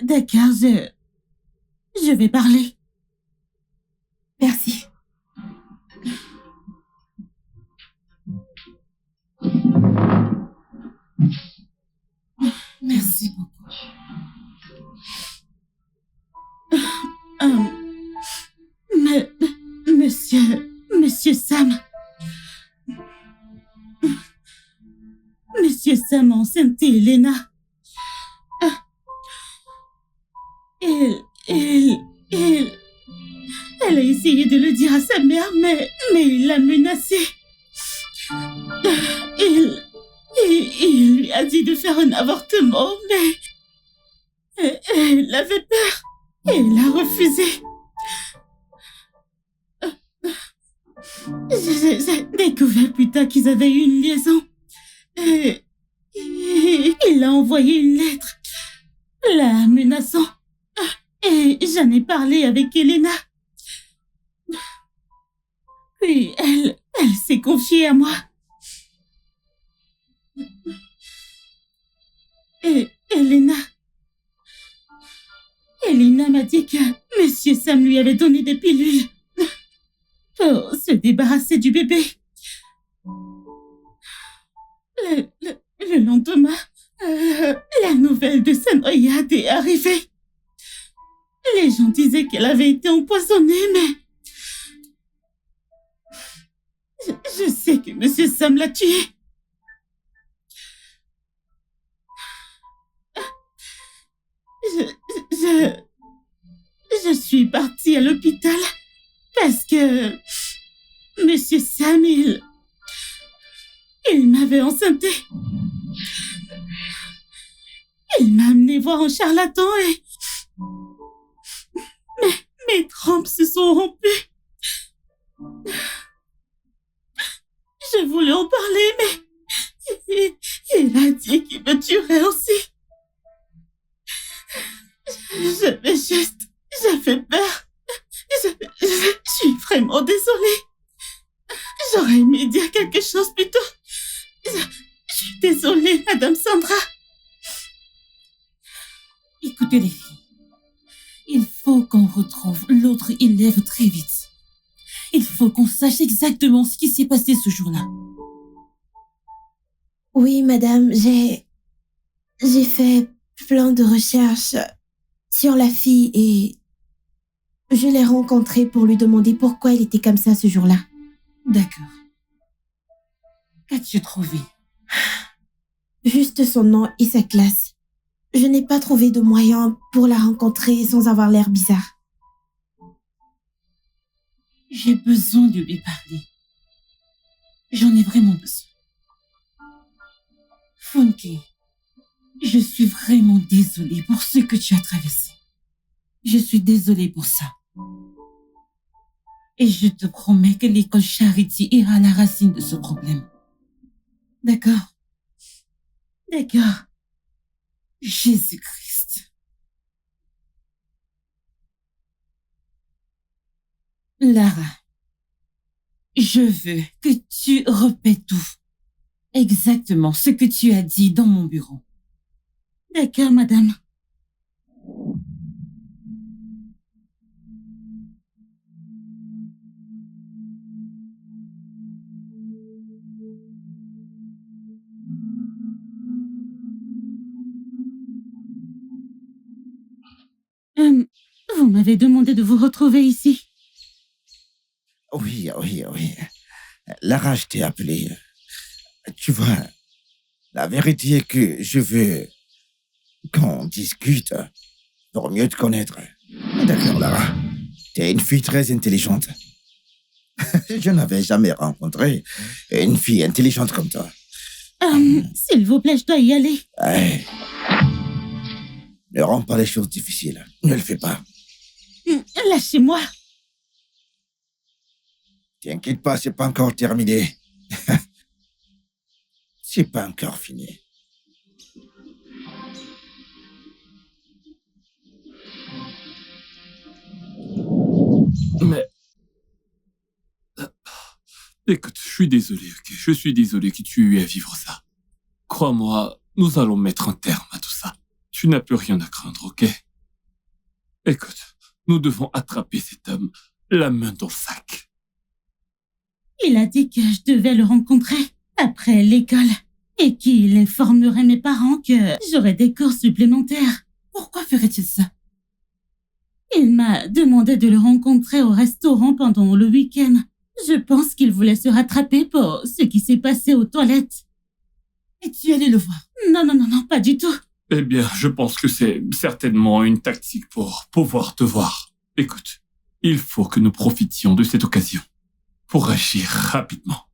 D'accord, je vais parler. Merci. Merci beaucoup. Monsieur Sam. Monsieur Sam a enceinté Elena. Elle a essayé de le dire à sa mère, mais il l'a menacée. Il lui a dit de faire un avortement, mais elle avait peur et elle a refusé. J'ai découvert plus tard qu'ils avaient eu une liaison. Et il a envoyé une lettre, la menaçant. Et j'en ai parlé avec Elena. Puis elle s'est confiée à moi. Et Elena m'a dit que Monsieur Sam lui avait donné des pilules pour se débarrasser du bébé. Le lendemain, la nouvelle de sa noyade est arrivée. Les gens disaient qu'elle avait été empoisonnée, mais je sais que Monsieur Sam l'a tuée. Je suis partie à l'hôpital parce que Monsieur Sam, il m'avait enceintée. Il m'a amené voir un charlatan et mes trompes se sont rompues. Je voulais en parler, mais il a dit qu'il me tuerait aussi. J'avais peur. Je suis vraiment désolée. J'aurais aimé dire quelque chose plus tôt. Je suis désolée, Madame Sandra. Écoutez les filles, il faut qu'on retrouve l'autre élève très vite. Il faut qu'on sache exactement ce qui s'est passé ce jour-là. Oui, madame, j'ai fait plein de recherches sur la fille et je l'ai rencontrée pour lui demander pourquoi elle était comme ça ce jour-là. D'accord. Qu'as-tu trouvé? Juste son nom et sa classe. Je n'ai pas trouvé de moyen pour la rencontrer sans avoir l'air bizarre. J'ai besoin de lui parler. J'en ai vraiment besoin. Funke, je suis vraiment désolée pour ce que tu as traversé. Je suis désolée pour ça. Et je te promets que l'école Charity ira à la racine de ce problème. D'accord? D'accord. Jésus-Christ. Lara, je veux que tu répètes tout. Exactement ce que tu as dit dans mon bureau. D'accord, madame. Vous m'avez demandé de vous retrouver ici. Oui. Lara, je t'ai appelé. Tu vois, la vérité est que je veux qu'on discute pour mieux te connaître. D'accord, Lara. T'es une fille très intelligente. Je n'avais jamais rencontré une fille intelligente comme toi. S'il vous plaît, je dois y aller. Hey. Ne rends pas les choses difficiles. Ne le fais pas. Lâchez-moi. T'inquiète pas, c'est pas encore terminé. C'est pas encore fini. Mais... Écoute, je suis désolé, ok? Je suis désolé que tu aies eu à vivre ça. Crois-moi, nous allons mettre un terme à tout ça. Tu n'as plus rien à craindre, ok? Écoute, nous devons attraper cet homme, la main dans le sac. Il a dit que je devais le rencontrer après l'école et qu'il informerait mes parents que j'aurais des cours supplémentaires. Pourquoi ferait-il ça? Il m'a demandé de le rencontrer au restaurant pendant le week-end. Je pense qu'il voulait se rattraper pour ce qui s'est passé aux toilettes. Et tu allais le voir? Non, pas du tout. Eh bien, je pense que c'est certainement une tactique pour pouvoir te voir. Écoute, il faut que nous profitions de cette occasion pour agir rapidement.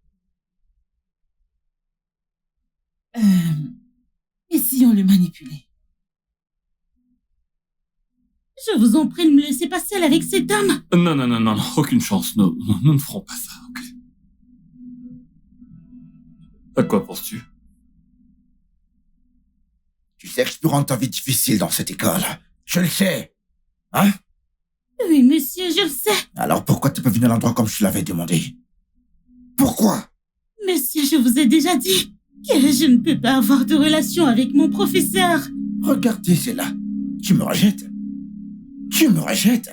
Et si on le manipulait? Je vous en prie, ne me laissez pas seule avec cet homme. Non, aucune chance. Nous ne ferons pas ça, ok? À quoi penses-tu? Tu sais que je peux rendre ta vie difficile dans cette école. Je le sais. Hein? Oui, monsieur, je le sais. Alors pourquoi tu peux venir à l'endroit comme je te l'avais demandé? Pourquoi? Monsieur, je vous ai déjà dit que je ne peux pas avoir de relation avec mon professeur. Regardez, c'est là. Tu me rejettes? Tu me rejettes?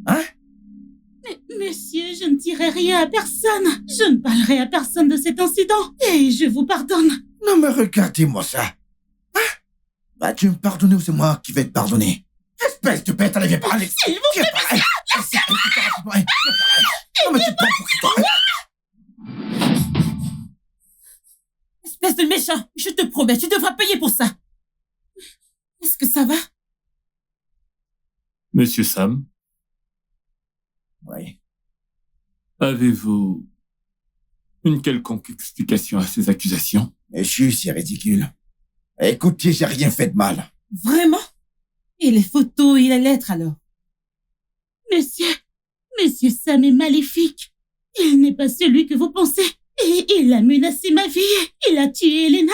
Hein? Mais, monsieur, je ne dirai rien à personne. Je ne parlerai à personne de cet incident. Et je vous pardonne. Non, mais regardez-moi ça. Hein? Bah, tu me pardonnes ou c'est moi qui vais te pardonner? Espèce de bête, allez, viens parler. S'il vous plaît, monsieur, non, mais tu te prends pour qui, toi? espèce de méchant, je te promets, tu devras payer pour ça. Est-ce que ça va? Monsieur Sam, Oui. avez-vous une quelconque explication à ces accusations? Monsieur, c'est ridicule. Écoutez, j'ai rien fait de mal. Vraiment? Et les photos et les lettres alors? Monsieur Sam est maléfique. Il n'est pas celui que vous pensez. Et il a menacé ma vie. Il a tué Elena.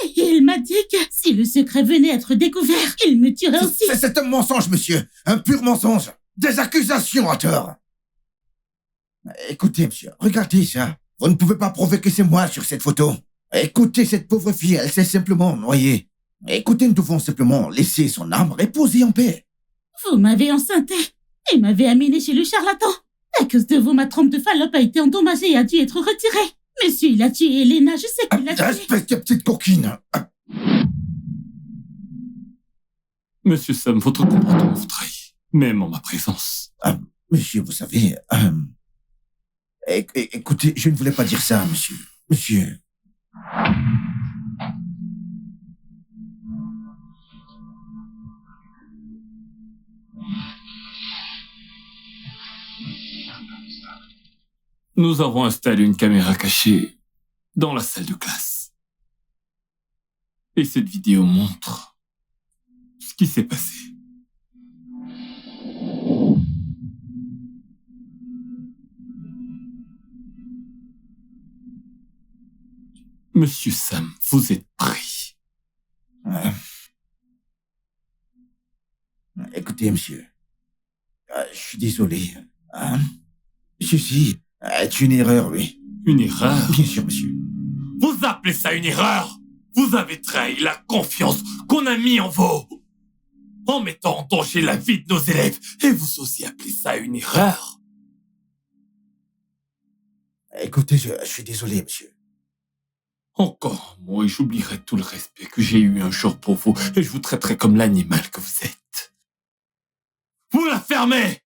Et il m'a dit que si le secret venait à être découvert, il me tuerait aussi. C'est un mensonge, monsieur. Un pur mensonge. Des accusations à tort. Écoutez, monsieur, regardez ça. Vous ne pouvez pas prouver que c'est moi sur cette photo. Écoutez cette pauvre fille, elle s'est simplement noyée. Écoutez, nous devons simplement laisser son âme reposer en paix. Vous m'avez enceinté et m'avez amené chez le charlatan. À cause de vous, ma trompe de Fallope a été endommagée et a dû être retirée. Monsieur, il a tué Elena, je sais qu'il l'a tué. Espèce de petite coquine. Monsieur Sam, votre comportement vous trahit, même en ma présence. Monsieur, vous savez... Écoutez, je ne voulais pas dire ça, monsieur. Monsieur... Nous avons installé une caméra cachée dans la salle de classe. Et cette vidéo montre ce qui s'est passé. Monsieur Sam, vous êtes pris. Écoutez, monsieur. Je suis désolé. Ceci est une erreur, oui. Une erreur? Bien sûr, monsieur. Vous appelez ça une erreur? Vous avez trahi la confiance qu'on a mis en vous, en mettant en danger la vie de nos élèves. Et vous aussi appelez ça une erreur? Écoutez, je suis désolé, monsieur. Encore un mot et j'oublierai tout le respect que j'ai eu un jour pour vous et je vous traiterai comme l'animal que vous êtes. Vous la fermez!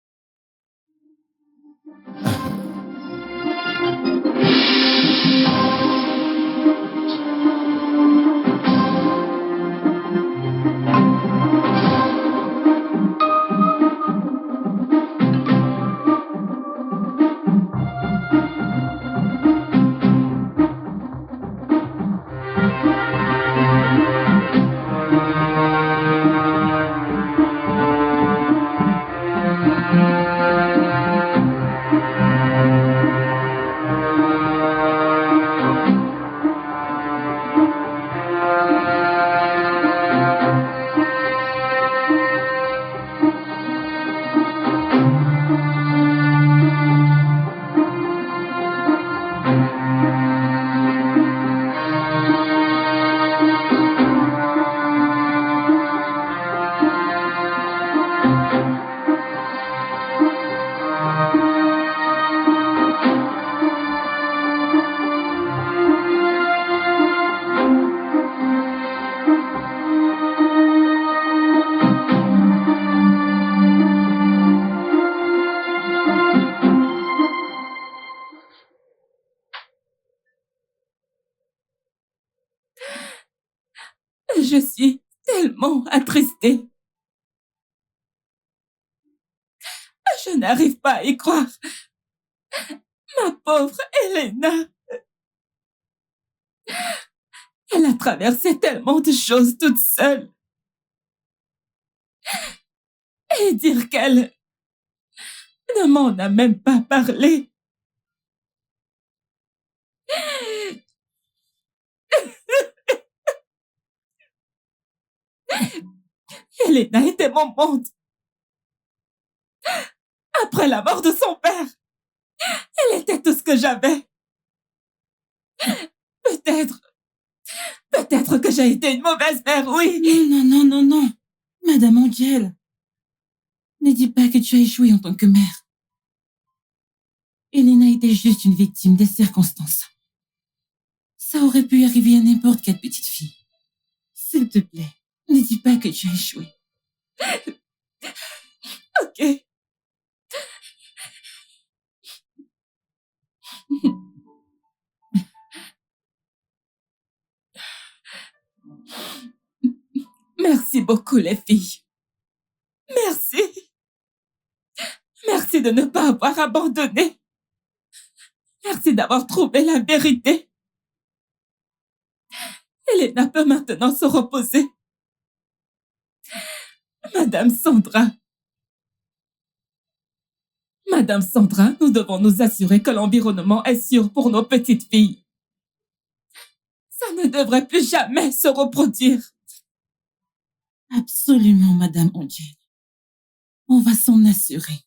Je suis tellement attristée. Je n'arrive pas à y croire. Ma pauvre Elena. Elle a traversé tellement de choses toute seule. Et dire qu'elle ne m'en a même pas parlé. Elena était mon monde. Après la mort de son père, elle était tout ce que j'avais. Peut-être que j'ai été une mauvaise mère, oui. Non. Madame Angel, ne dis pas que tu as échoué en tant que mère. Elena était juste une victime des circonstances. Ça aurait pu arriver à n'importe quelle petite fille. S'il te plaît, ne dis pas que tu as échoué. Ok. Merci beaucoup, les filles. Merci. Merci de ne pas avoir abandonné. Merci d'avoir trouvé la vérité. Elena peut maintenant se reposer. Madame Sandra. Madame Sandra, nous devons nous assurer que l'environnement est sûr pour nos petites filles. Ça ne devrait plus jamais se reproduire. Absolument, Madame Angel. On va s'en assurer.